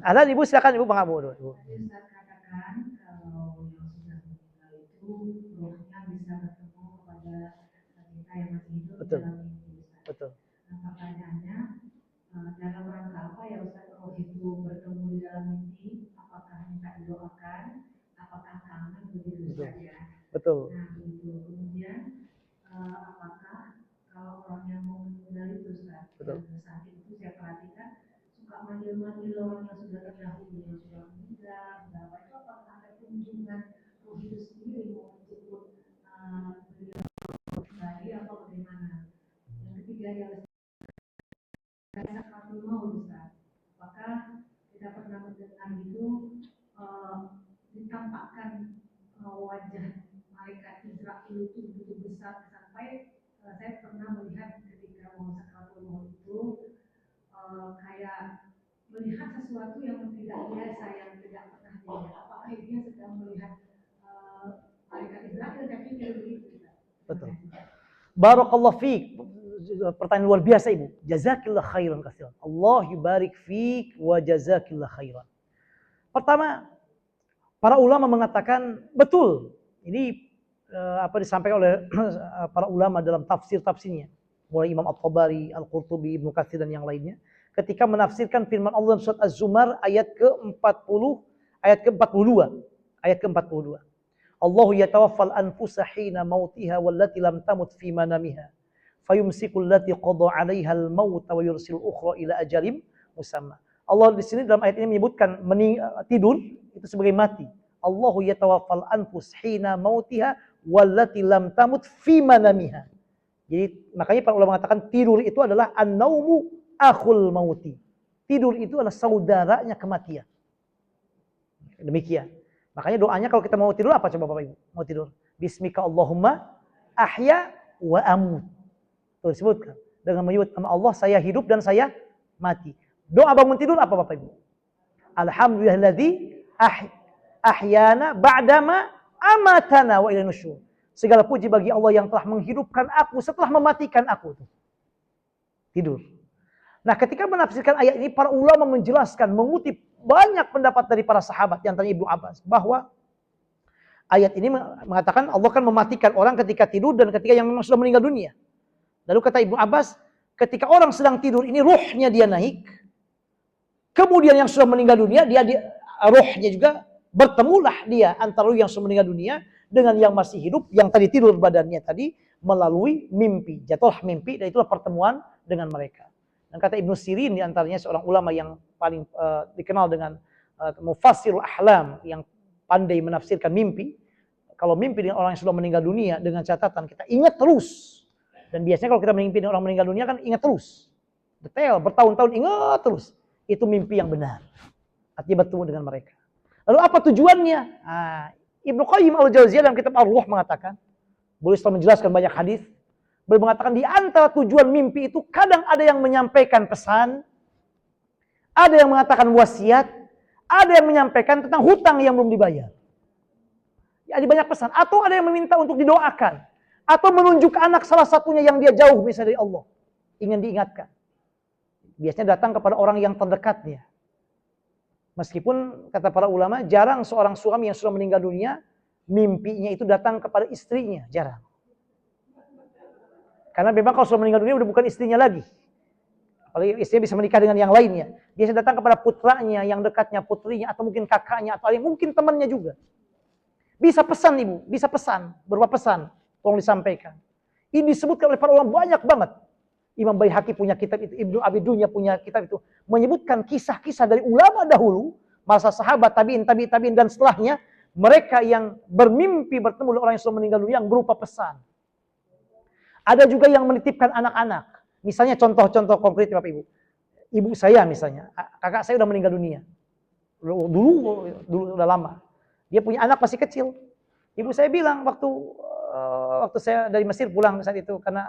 Ada Ibu, silakan Ibu, Bang Abu. Tadi Ustaz katakan kalau yang sudah meninggal itu rohnya bisa bertemu kepada kita yang masih hidup dalam mimpi Ustaz. Betul. Nah, pertanyaannya dalam rangka apa ya Ustaz roh itu bertemu di dalam mimpi? Apakah minta didoakan? Apakah kangen begitu saja? Betul. Nah, begitu. Kemudian apakah kalau orang yang mau meninggal itu Ustaz, saat itu saya perhatikan manggil-manggil orang yang sudah terdahulu, yang sudah meninggal, berapa itu apakah ada kunjungan roh itu sendiri mau menjemput beliau kembali atau bagaimana? Yang ketiga yang saya satu mau Ustaz, apakah kita pernah mendengar itu ditampakkan wajah malaikat Israel itu begitu besar sampai saya pernah melihat ketika mau sakaratul maut itu kayak melihat sesuatu yang tidak biasa, yang tidak pernah dilihat. Apakah dia sedang melihat malaikat Israel? Saya pikir begitu. Betul. Barakallahu fiik. Pertanyaan luar biasa Ibu. Jazakillah khairan katsiran. Allah yubarik fiik wa jazakillah khairan. Pertama, para ulama mengatakan betul. Ini apa disampaikan oleh para ulama dalam tafsir-tafsirnya. Mulai Imam At-Tabari, Al-Qurtubi, Ibnu Katsir dan yang lainnya. Ketika menafsirkan firman Allah dalam surat Az-Zumar ayat ke-40, ayat ke-42. Ayat ke-42. Allahu yatawaffal anfusa hina mautiha wallati lam tamut fi manamiha. Fayumsikul lati qada 'alaiha al-mauta wa yursil ukhra ila ajalim musamma. Allah di sini dalam ayat ini menyebutkan tidur itu sebagai mati. Allahu yatawaffal anfus hina mautiha wallati lam tamut fi manamiha. Jadi makanya para ulama mengatakan tidur itu adalah an-naumu akhul mauti. Tidur itu adalah saudaranya kematian. Demikian. Makanya doanya kalau kita mau tidur apa coba Bapak Ibu? Mau tidur. Bismika Allahumma ahya wa amut. Tuh disebutkan. Dengan menyebut nama Allah saya hidup dan saya mati. Doa bangun tidur apa Bapak Ibu? Alhamdulillahilladzi ahyana ba'dama amatana wa ilaihi nusyur. Segala puji bagi Allah yang telah menghidupkan aku setelah mematikan aku. Tidur. Nah, ketika menafsirkan ayat ini, para ulama menjelaskan, mengutip banyak pendapat dari para sahabat, yang tadi Ibnu Abbas, bahwa ayat ini mengatakan Allah kan mematikan orang ketika tidur dan ketika yang memang sudah meninggal dunia. Lalu kata Ibnu Abbas, ketika orang sedang tidur ini ruhnya dia naik, kemudian yang sudah meninggal dunia, ruhnya juga bertemulah dia antara yang sudah meninggal dunia dengan yang masih hidup, yang tadi tidur badannya tadi, melalui mimpi. Jatuhlah mimpi, dan itulah pertemuan dengan mereka. Dan kata Ibnu Sirin, di antaranya seorang ulama yang paling dikenal dengan mufassirul ahlam, yang pandai menafsirkan mimpi. Kalau mimpi dengan orang yang sudah meninggal dunia, dengan catatan kita ingat terus. Dan biasanya kalau kita mimpi dengan orang meninggal dunia kan ingat terus. Detail, bertahun-tahun ingat terus. Itu mimpi yang benar. Artinya bertemu dengan mereka. Lalu apa tujuannya? Ibnu Qayyim al-Jauziyah dalam kitab Ar-Ruh mengatakan, boleh setelah menjelaskan banyak hadis, boleh mengatakan di antara tujuan mimpi itu kadang ada yang menyampaikan pesan, ada yang mengatakan wasiat, ada yang menyampaikan tentang hutang yang belum dibayar. Ya, ada banyak pesan. Atau ada yang meminta untuk didoakan. Atau menunjuk anak salah satunya yang dia jauh misalnya dari Allah. Ingin diingatkan. Biasanya datang kepada orang yang terdekatnya. Meskipun kata para ulama, jarang seorang suami yang sudah meninggal dunia, mimpinya itu datang kepada istrinya. Jarang. Karena memang kalau sudah meninggal dunia udah bukan istrinya lagi. Apalagi istrinya bisa menikah dengan yang lainnya. Biasa datang kepada putranya, yang dekatnya, putrinya, atau mungkin kakaknya, atau mungkin temannya juga. Bisa pesan ibu, bisa pesan, berupa pesan, tolong disampaikan. Ini disebutkan oleh para ulama banyak banget. Imam Baihaqi punya kitab itu, Ibnu Abi Dunya punya kitab itu, menyebutkan kisah-kisah dari ulama dahulu, masa sahabat, tabi'in, dan setelahnya, mereka yang bermimpi bertemu dengan orang yang sudah meninggal dunia yang berupa pesan. Ada juga yang menitipkan anak-anak. Misalnya contoh-contoh konkret Bapak Ibu. Ibu saya misalnya, kakak saya udah meninggal dunia. Dulu udah lama. Dia punya anak masih kecil. Ibu saya bilang waktu saya dari Mesir pulang saat itu karena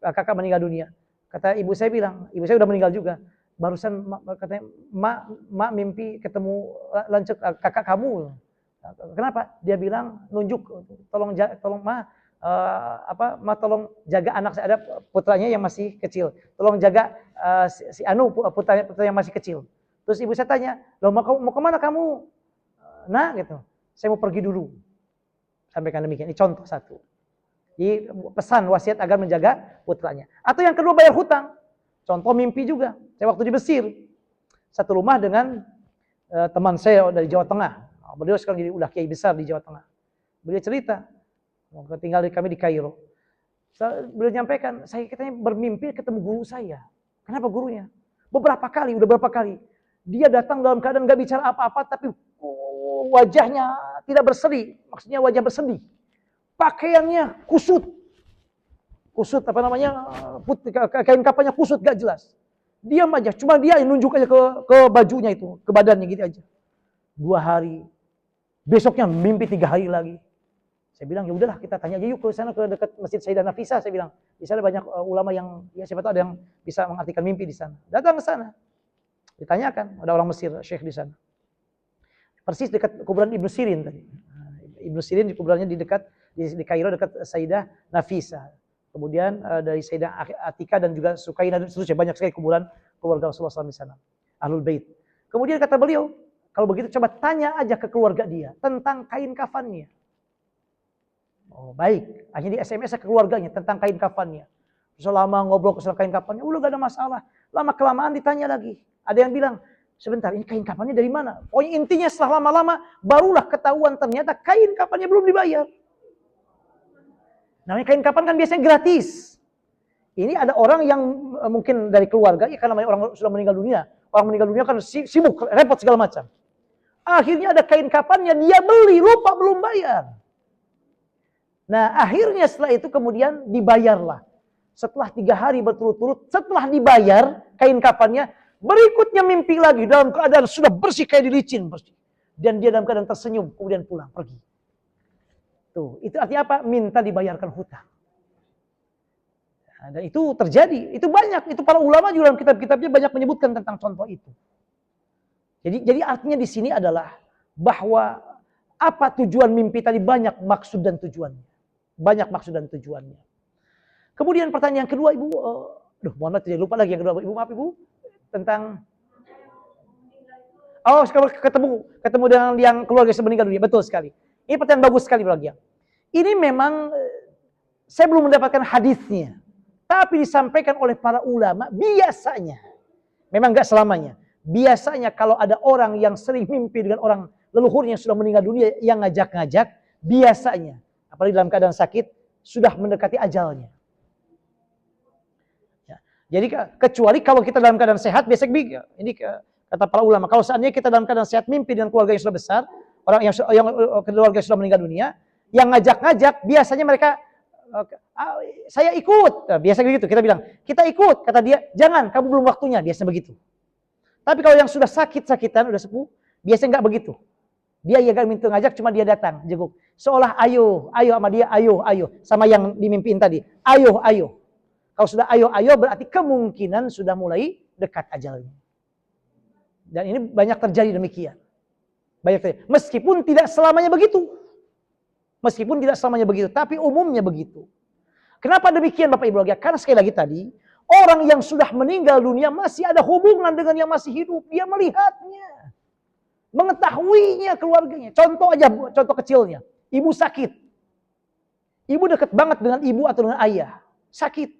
kakak meninggal dunia. Kata ibu saya bilang, ibu saya udah meninggal juga. Barusan katanya, mak mimpi ketemu lancet kakak kamu. Kenapa? Dia bilang nunjuk, tolong ma, tolong jaga anak saya, ada putranya yang masih kecil. Tolong jaga si Anu putra yang masih kecil. Terus ibu saya tanya, loh mau kemana kamu? Nah gitu, saya mau pergi dulu. Sampaikan demikian. Ini contoh satu. Jadi pesan wasiat agar menjaga putranya. Atau yang kedua bayar hutang. Contoh mimpi juga. Saya waktu di Mesir, satu rumah dengan teman saya dari Jawa Tengah. Beliau sekarang jadi udah kiai besar di Jawa Tengah. Beliau cerita, tinggal kami di Kairo. Beliau nyampaikan, saya katanya bermimpi ketemu guru saya. Kenapa gurunya? Udah berapa kali. Dia datang dalam keadaan gak bicara apa-apa, tapi wajahnya tidak berseri. Maksudnya wajah bersedih. Pakaiannya kusut. Kusut putih, kain kapannya kusut gak jelas. Diam aja, cuma dia yang nunjuk aja ke bajunya itu, ke badannya gitu aja. 2 hari. Besoknya mimpi 3 hari lagi. Saya bilang ya udahlah kita tanya aja yuk ke sana, ke dekat Masjid Sayyidah Nafisah. Saya bilang di sana banyak ulama yang ya siapa tahu ada yang bisa mengartikan mimpi di sana. Datang ke sana. Ditanyakan, ada orang Mesir, syekh di sana. Persis dekat kuburan Ibnu Sirin tadi. Ibnu Sirin di kuburannya di dekat di Kairo dekat Sayyidah Nafisah. Kemudian dari Sayyidah Atika dan juga Sukainah dan seterusnya banyak sekali kuburan keluarga Rasulullah SAW di sana. Ahlul Bait. Kemudian kata beliau, kalau begitu coba tanya aja ke keluarga dia tentang kain kafannya. Oh baik, akhirnya di SMS ke keluarganya tentang kain kafannya. Selama ngobrol soal kain kafannya, udah gak ada masalah. Lama kelamaan ditanya lagi. Ada yang bilang, sebentar ini kain kafannya dari mana? Pokoknya intinya setelah lama-lama barulah ketahuan ternyata kain kafannya belum dibayar. Namanya kain kafan kan biasanya gratis. Ini ada orang yang mungkin dari keluarga, ya karena orang sudah meninggal dunia. Orang meninggal dunia kan sibuk, repot segala macam. Akhirnya ada kain kafannya, dia beli, lupa belum bayar. Nah akhirnya setelah itu kemudian dibayarlah. Setelah 3 hari berturut-turut, setelah dibayar kain kafannya, berikutnya mimpi lagi dalam keadaan sudah bersih kayak dilicin. Bersih. Dan dia dalam keadaan tersenyum, kemudian pulang, pergi. Tuh, itu artinya apa? Minta dibayarkan hutang. Nah, dan itu terjadi, itu banyak. Itu para ulama juga dalam kitab-kitabnya banyak menyebutkan tentang contoh itu. Jadi artinya di sini adalah bahwa apa tujuan mimpi tadi banyak maksud dan tujuannya. Banyak maksud dan tujuannya. Kemudian pertanyaan kedua Ibu, mohon maaf tidak lupa lagi yang kedua Ibu, maaf Ibu, tentang ketemu dengan yang keluarga yang meninggal dunia, betul sekali. Ini pertanyaan bagus sekali lagi. Ini memang saya belum mendapatkan hadisnya, tapi disampaikan oleh para ulama biasanya, memang enggak selamanya. Biasanya kalau ada orang yang sering mimpi dengan orang leluhurnya yang sudah meninggal dunia yang ngajak-ngajak, biasanya apalagi dalam keadaan sakit sudah mendekati ajalnya. Ya. Jadi kecuali kalau kita dalam keadaan sehat, biasanya ini kata para ulama, kalau seandainya kita dalam keadaan sehat mimpi dengan keluarga yang sudah besar, orang yang keluarga yang sudah meninggal dunia, yang ngajak-ngajak biasanya mereka saya ikut. Nah, biasa begitu kita bilang, kita ikut. Kata dia, jangan, kamu belum waktunya, biasa begitu. Tapi kalau yang sudah sakit-sakitan, udah sepuh, biasanya enggak begitu. Dia enggak minta ngajak, cuma dia datang, jenguk. Seolah ayo sama dia, ayo. Sama yang dimimpiin tadi, ayo. Kalau sudah ayo, berarti kemungkinan sudah mulai dekat ajalnya. Dan ini banyak terjadi demikian. Meskipun tidak selamanya begitu. Tapi umumnya begitu. Kenapa demikian Bapak Ibu? Karena sekali lagi tadi, orang yang sudah meninggal dunia masih ada hubungan dengan yang masih hidup. Dia melihatnya. Mengetahuinya keluarganya. Contoh kecilnya. Ibu sakit. Ibu dekat banget dengan ibu atau dengan ayah. sakit.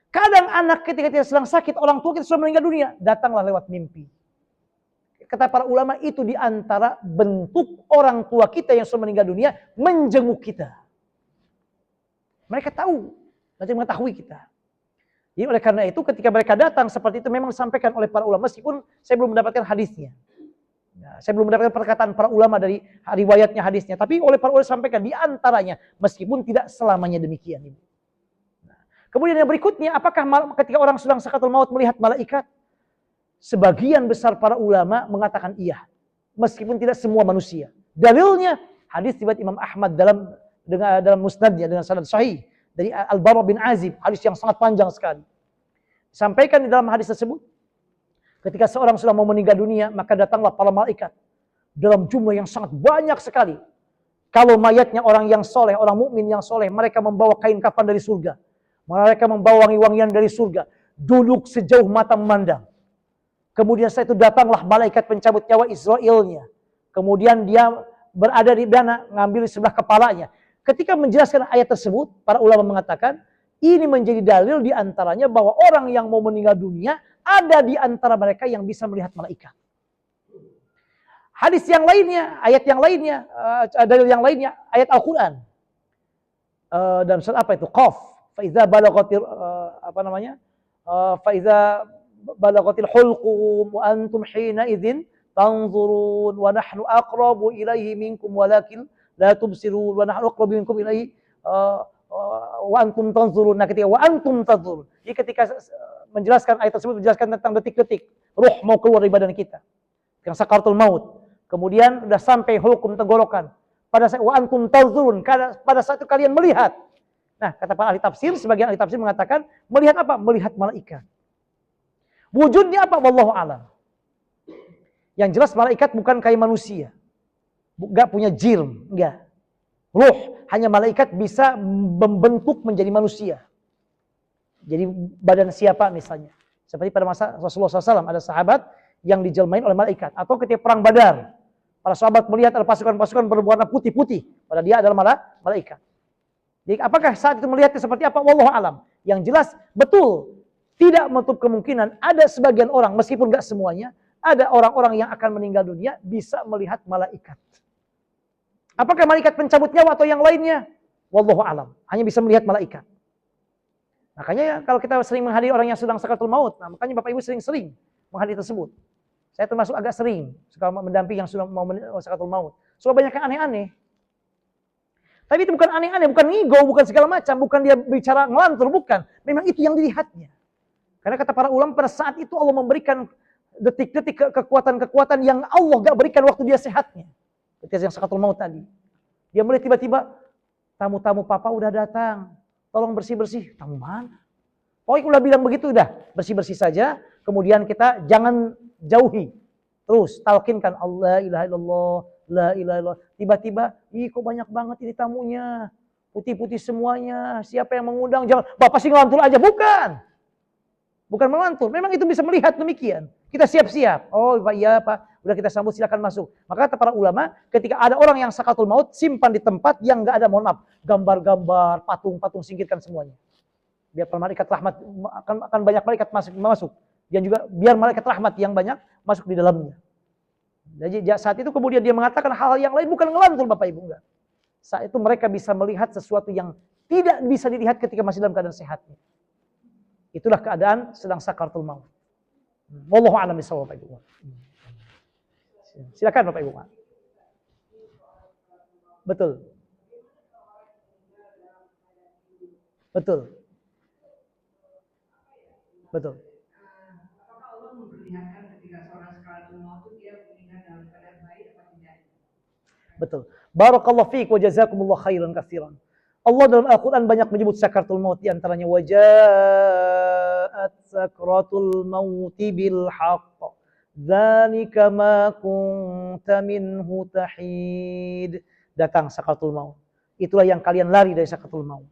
Kadang anak ketika kita sedang sakit, orang tua kita sudah meninggal dunia, datanglah lewat mimpi. Kata para ulama itu di antara bentuk orang tua kita yang sudah meninggal dunia menjenguk kita. Mereka tahu, mereka mengetahui kita. Jadi oleh karena itu ketika mereka datang seperti itu memang disampaikan oleh para ulama meskipun saya belum mendapatkan hadisnya. Nah, saya belum mendapatkan perkataan para ulama dari riwayatnya hadisnya, tapi oleh para ulama disampaikan di antaranya meskipun tidak selamanya demikian. Nah, kemudian yang berikutnya, apakah ketika orang sedang sakaratul maut melihat malaikat? Sebagian besar para ulama mengatakan iya, meskipun tidak semua manusia. Dalilnya hadis riwayat Imam Ahmad dalam musnadnya dengan sanad sahih dari Al-Bara bin Azib, hadis yang sangat panjang sekali. Sampaikan di dalam hadis tersebut, ketika seorang sudah mau meninggal dunia, maka datanglah para malaikat dalam jumlah yang sangat banyak sekali. Kalau mayatnya orang yang soleh, orang mukmin yang soleh, mereka membawa kain kafan dari surga, mereka membawa wangi-wangian dari surga, duduk sejauh mata memandang. Kemudian setelah itu datanglah malaikat pencabut nyawa Israilnya. Kemudian dia berada di dana, ngambil di sebelah kepalanya. Ketika menjelaskan ayat tersebut, para ulama mengatakan, ini menjadi dalil di antaranya bahwa orang yang mau meninggal dunia, ada di antara mereka yang bisa melihat malaikat. Hadis yang lainnya, ayat yang lainnya, dalil yang lainnya, ayat Al-Quran. Dalam surat apa itu? Qaf. Faiza balaghatil, Faiza balaghatil hulqum wa antum hina idzin tanzurun wa nahnu aqrabu ilaihi minkum walakin la tubsirun wa nahnu aqrabu minkum ilaihi wa antum tanzurun. Nah, ketika wa antum tanzurun, jadi ketika menjelaskan ayat tersebut menjelaskan tentang detik-detik ruh mau keluar dari badan kita, yang sakaratul maut. Kemudian sudah sampai hukum tenggorokan. Pada saat wa antum tanzurun, pada saat itu kalian melihat. Nah, kata para ahli tafsir, sebagian ahli tafsir mengatakan melihat apa? Melihat malaikat. Wujudnya apa? Wallahu a'lam. Yang jelas malaikat bukan kayak manusia. Enggak punya jirm, enggak. Ruh, hanya malaikat bisa membentuk menjadi manusia. Jadi badan siapa misalnya. Seperti pada masa Rasulullah SAW ada sahabat yang dijelmain oleh malaikat. Atau ketika perang Badar, para sahabat melihat ada pasukan-pasukan berwarna putih-putih. Padahal dia adalah malaikat. Jadi apakah saat itu melihatnya seperti apa? Wallahu a'lam. Yang jelas betul. Tidak menutup kemungkinan ada sebagian orang, meskipun enggak semuanya, ada orang-orang yang akan meninggal dunia bisa melihat malaikat. Apakah malaikat pencabut nyawa atau yang lainnya? Wallahu a'lam. Hanya bisa melihat malaikat. Makanya kalau kita sering menghadiri orang yang sedang sakaratul maut, nah makanya Bapak Ibu sering-sering menghadiri tersebut. Saya termasuk agak sering suka mendampingi yang sudah mau sakaratul maut. Suka banyak yang aneh-aneh. Tapi itu bukan aneh-aneh, bukan ngigo, bukan segala macam, bukan dia bicara ngelantur, bukan. Memang itu yang dilihatnya. Karena kata para ulama pada saat itu Allah memberikan detik-detik kekuatan-kekuatan yang Allah gak berikan waktu dia sehatnya. Ketika yang sakaratul maut tadi. Dia melihat tiba-tiba, tamu-tamu papa udah datang. Tolong bersih-bersih. Tamu mana? Pokoknya udah bilang begitu, udah bersih-bersih saja. Kemudian kita jangan jauhi. Terus talkinkan Allah ilaha illallah, la ilaha illallah. Tiba-tiba, kok banyak banget ini tamunya. Putih-putih semuanya. Siapa yang mengundang? Jangan, Bapak sih ngelantur aja. Bukan. Bukan melantur, memang itu bisa melihat demikian. Kita siap-siap. Oh Pak, iya Pak, udah kita sambut silakan masuk. Maka kata para ulama, ketika ada orang yang sakaratul maut, simpan di tempat yang enggak ada, mohon maaf, gambar-gambar, patung-patung, singkirkan semuanya. Biar malaikat rahmat akan banyak malaikat masuk. Dan juga biar malaikat rahmat yang banyak masuk di dalamnya. Jadi saat itu kemudian dia mengatakan hal yang lain, bukan ngelantur Bapak Ibu, enggak. Saat itu mereka bisa melihat sesuatu yang tidak bisa dilihat ketika masih dalam keadaan sehatnya. Itulah keadaan sedang sakaratul maut. Wallahu a'lam bishawab, Bapak Ibu. Silakan Bapak Ibu. Betul. Betul. Betul. Apakah Allah memperlihatkan ketika seorang sakaratul maut itu dia meninggal dalam keadaan baik atau tidak? Betul. Barakallahu fiik wa jazakumullah khairan katsiran. Allah dalam Al-Quran banyak menyebut sakaratul maut, di antaranya wajaat sakaratul mauti bil haqq dzalika ma kunta minhu tahid. Datang sakaratul maut, itulah yang kalian lari dari sakaratul maut.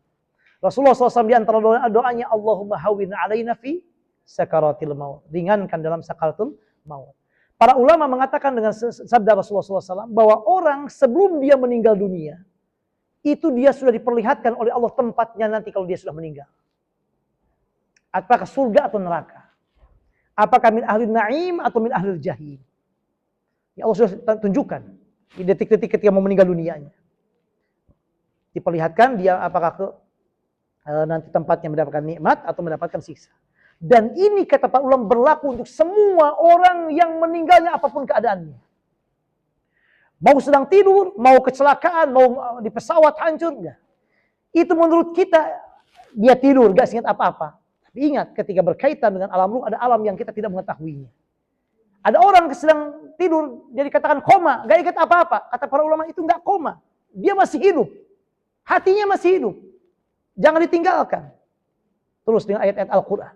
Rasulullah SAW di antara doanya, Allahumma hawwin alaina fi sakaratil maut, ringankan dalam sakaratul maut. Para ulama mengatakan dengan sabda Rasulullah SAW bahwa orang sebelum dia meninggal dunia, itu dia sudah diperlihatkan oleh Allah tempatnya nanti kalau dia sudah meninggal. Apakah surga atau neraka? Apakah min ahli na'im atau min ahli jahim? Ya Allah sudah tunjukkan di detik-detik ketika mau meninggal dunianya. Diperlihatkan dia apakah ke nanti tempatnya mendapatkan nikmat atau mendapatkan siksa. Dan ini kata para ulama berlaku untuk semua orang yang meninggalnya apapun keadaannya. Mau sedang tidur, mau kecelakaan, mau di pesawat hancur, enggak. Itu menurut kita dia tidur, enggak ingat apa-apa. Tapi ingat ketika berkaitan dengan alam ruh ada alam yang kita tidak mengetahuinya. Ada orang sedang tidur, dia dikatakan koma, enggak ingat apa-apa. Kata para ulama itu enggak koma, dia masih hidup. Hatinya masih hidup. Jangan ditinggalkan. Terus dengan ayat-ayat Al-Quran.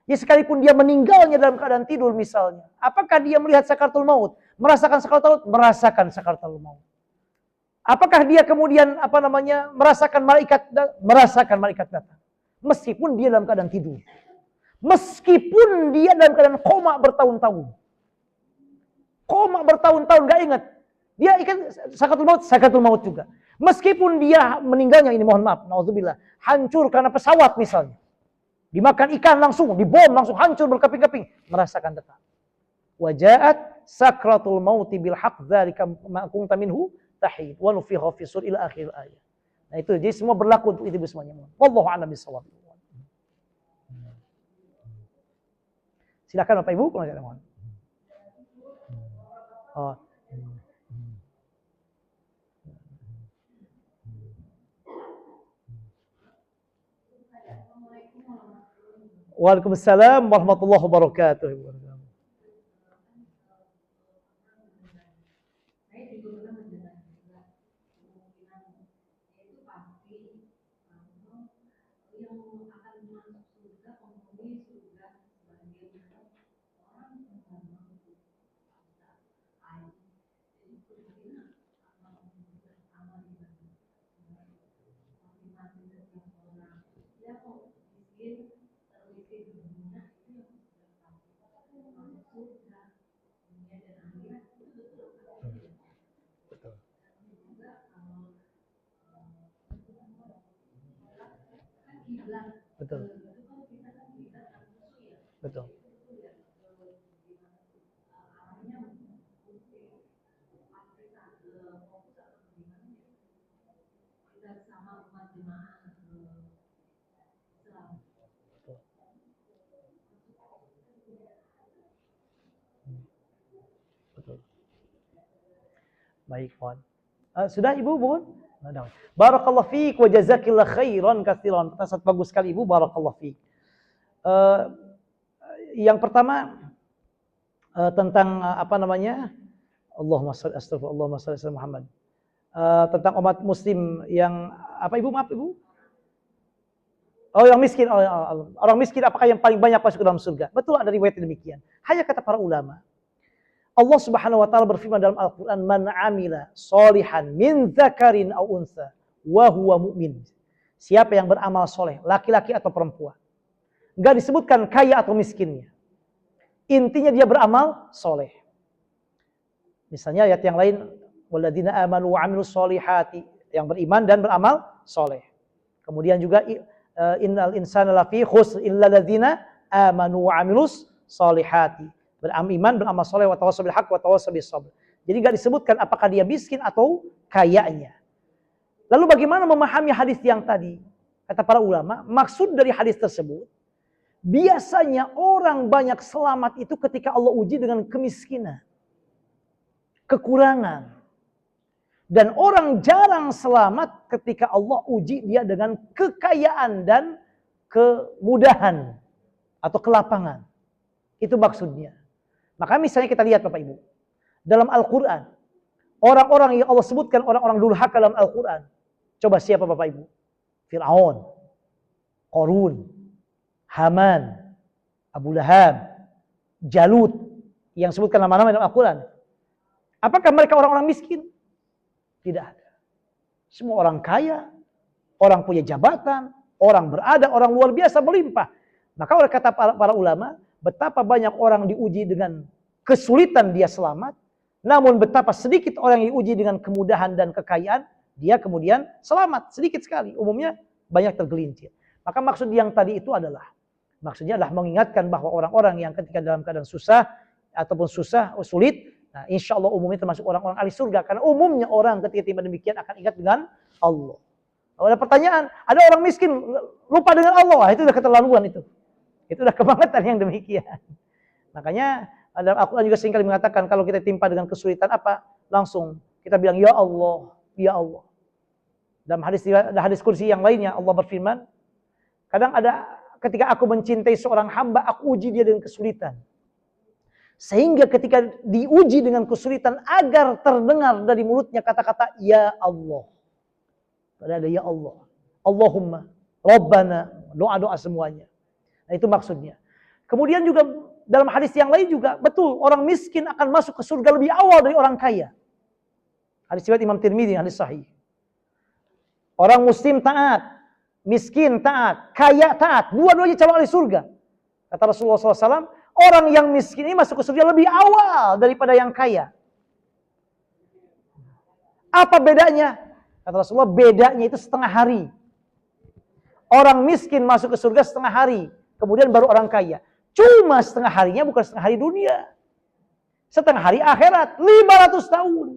Ya sekalipun dia meninggalnya dalam keadaan tidur misalnya. Apakah dia melihat sakaratul maut? Merasakan sakaratul maut? Merasakan sakaratul maut. Apakah dia kemudian merasakan malaikat? Merasakan malaikat datang. Meskipun dia dalam keadaan tidur. Meskipun dia dalam keadaan koma bertahun-tahun. Koma bertahun-tahun gak ingat. Dia ikan sakaratul maut juga. Meskipun dia meninggalnya, ini mohon maaf, naudzubillah, hancur karena pesawat misalnya. Dimakan ikan langsung, dibom langsung hancur berkeping-keping, merasakan tetap. Waja'at sakratul mauti bil haqq dzalika ma kunta minhu tahid wa nufikha fi sur ila akhir ayat. Nah itu jadi semua berlaku untuk itu semuanya. Wallahu a'lam bishawab. Silakan Bapak Ibu kalau ada mohon. Oh. Waalaikumsalam warahmatullahi wabarakatuh. Betul. Betul. Betul. Baik, Puan. Sudah Ibu, Bun? Barakallahu fiik wa jazakillah khairan katsiran. Sangat bagus sekali Ibu, barakallahu fiik. Yang pertama tentang Allahumma shalli ala Muhammad. Tentang umat muslim yang apa Ibu? Maaf Ibu. Oh, yang miskin. Orang miskin apakah yang paling banyak masuk ke dalam surga? Betul ada riwayat demikian. Hanya kata para ulama. Allah Subhanahu wa taala berfirman dalam Al-Qur'an, "Man 'amila sholihan min dzakarin aw untha wa huwa mu'min." Siapa yang beramal soleh, laki-laki atau perempuan. Enggak disebutkan kaya atau miskinnya. Intinya dia beramal soleh. Misalnya ayat yang lain, "Walladzina amanu wa 'amilus sholihati," yang beriman dan beramal soleh. Kemudian juga innal insana lafi khusr illa ladzina amanu wa 'amilus sholihati. Beriman, beramal soleh, wa tawassaw bil haqq wa tawassaw bis sabr. Jadi enggak disebutkan apakah dia miskin atau kayanya. Lalu bagaimana memahami hadis yang tadi? Kata para ulama, maksud dari hadis tersebut, biasanya orang banyak selamat itu ketika Allah uji dengan kemiskinan, kekurangan. Dan orang jarang selamat ketika Allah uji dia dengan kekayaan dan kemudahan atau kelapangan. Itu maksudnya. Maka misalnya kita lihat Bapak Ibu, dalam Al-Quran, orang-orang yang Allah sebutkan orang-orang durhaka dalam Al-Quran. Coba siapa Bapak Ibu? Fir'aun, Qarun, Haman, Abu Lahab, Jalut, yang sebutkan nama-nama dalam Al-Quran. Apakah mereka orang-orang miskin? Tidak ada. Semua orang kaya, orang punya jabatan, orang berada, orang luar biasa berlimpah. Maka oleh kata para ulama, betapa banyak orang diuji dengan kesulitan dia selamat, namun betapa sedikit orang yang diuji dengan kemudahan dan kekayaan, dia kemudian selamat, sedikit sekali. Umumnya banyak tergelincir. Maka maksud yang tadi itu adalah, Maksudnya adalah mengingatkan bahwa orang-orang yang ketika dalam keadaan susah ataupun sulit, nah insya Allah umumnya termasuk orang-orang ahli surga. Karena umumnya orang ketika tiba demikian akan ingat dengan Allah. Kalau ada pertanyaan, ada orang miskin lupa dengan Allah, itu udah keterlaluan itu. Itu udah kebangetan yang demikian. Makanya dalam Al-Quran juga seringkali mengatakan kalau kita timpa dengan kesulitan apa, langsung kita bilang ya Allah, ya Allah. Dalam hadis kursi yang lainnya Allah berfirman, kadang ada ketika aku mencintai seorang hamba, aku uji dia dengan kesulitan. Sehingga ketika diuji dengan kesulitan agar terdengar dari mulutnya kata-kata ya Allah. Ada ya Allah. Allahumma, Rabbana, doa-doa semuanya. Nah itu maksudnya. Kemudian juga dalam hadis yang lain juga betul orang miskin akan masuk ke surga lebih awal dari orang kaya. Hadis riwayat Imam Tirmidzi, hadis sahih. Orang muslim taat, miskin taat, kaya taat, dua-duanya calon ahli surga. Kata Rasulullah SAW, orang yang miskin ini masuk ke surga lebih awal daripada yang kaya. Apa bedanya? Kata Rasulullah, bedanya itu setengah hari. Orang miskin masuk ke surga setengah hari, kemudian baru orang kaya. Cuma setengah harinya bukan setengah hari dunia. Setengah hari akhirat, 500 tahun.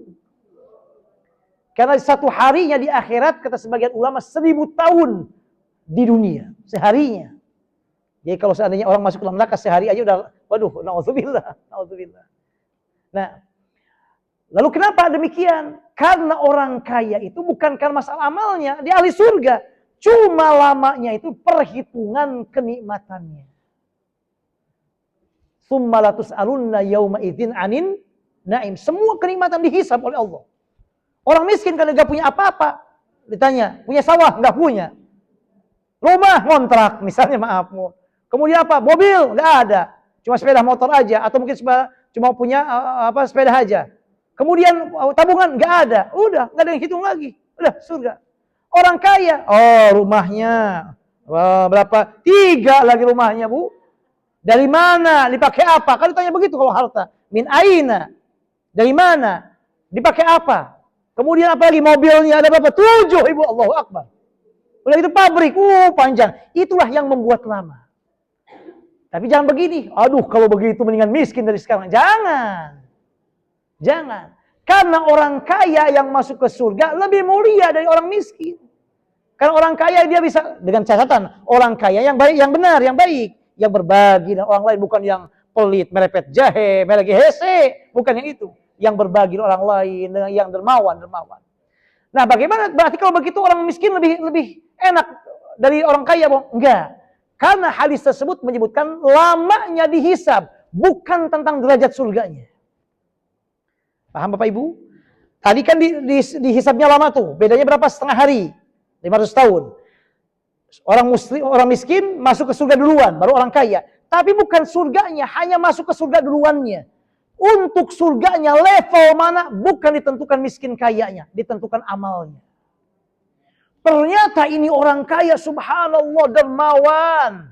Karena satu harinya di akhirat, kata sebagian ulama, 1000 tahun di dunia. Seharinya. Jadi kalau seandainya orang masuk ke dalam neraka sehari aja udah, waduh, na'udzubillah. Nah, lalu kenapa demikian? Karena orang kaya itu bukan karena masalah amalnya, dia ahli surga. Cuma lamanya itu perhitungan kenikmatannya. Tsumma latus'alunna yauma idzin 'anin na'im. Semua kenikmatan dihisab oleh Allah. Orang miskin kalau enggak punya apa-apa, ditanya, punya sawah? Enggak punya. Rumah ngontrak, misalnya maaf. Kemudian apa? Mobil? Enggak ada. Cuma sepeda motor aja atau mungkin cuma punya sepeda aja. Kemudian tabungan enggak ada. Udah, enggak ada yang hitung lagi. Udah surga. Orang kaya, rumahnya berapa? 3 lagi rumahnya, Bu. Dari mana? Dipakai apa? Kan ditanya begitu kalau harta. Min aina? Dari mana? Dipakai apa? Kemudian apa lagi? Mobilnya ada berapa? 7, Ibu. Allahu Akbar. Udah itu pabrik, panjang. Itulah yang membuat lama. Tapi jangan begini. Aduh, kalau begitu mendingan miskin dari sekarang. Jangan. Jangan. Karena orang kaya yang masuk ke surga lebih mulia dari orang miskin. Karena orang kaya dia bisa, dengan catatan, orang kaya yang baik, yang benar, yang baik. Yang berbagi dengan orang lain, bukan yang pelit, merepet jahe, melagi hese. Bukan yang itu. Yang berbagi dengan orang lain, dengan yang dermawan. Nah bagaimana? Berarti kalau begitu orang miskin lebih enak dari orang kaya, Bang? Enggak. Karena hadis tersebut menyebutkan lamanya dihisab. Bukan tentang derajat surganya. Paham Bapak Ibu? Tadi kan dihisabnya lama tuh. Bedanya berapa? Setengah hari. 500 tahun. Orang miskin masuk ke surga duluan, baru orang kaya. Tapi bukan surganya, hanya masuk ke surga duluannya. Untuk surganya level mana bukan ditentukan miskin kayanya, ditentukan amalnya. Ternyata ini orang kaya, subhanallah, dermawan.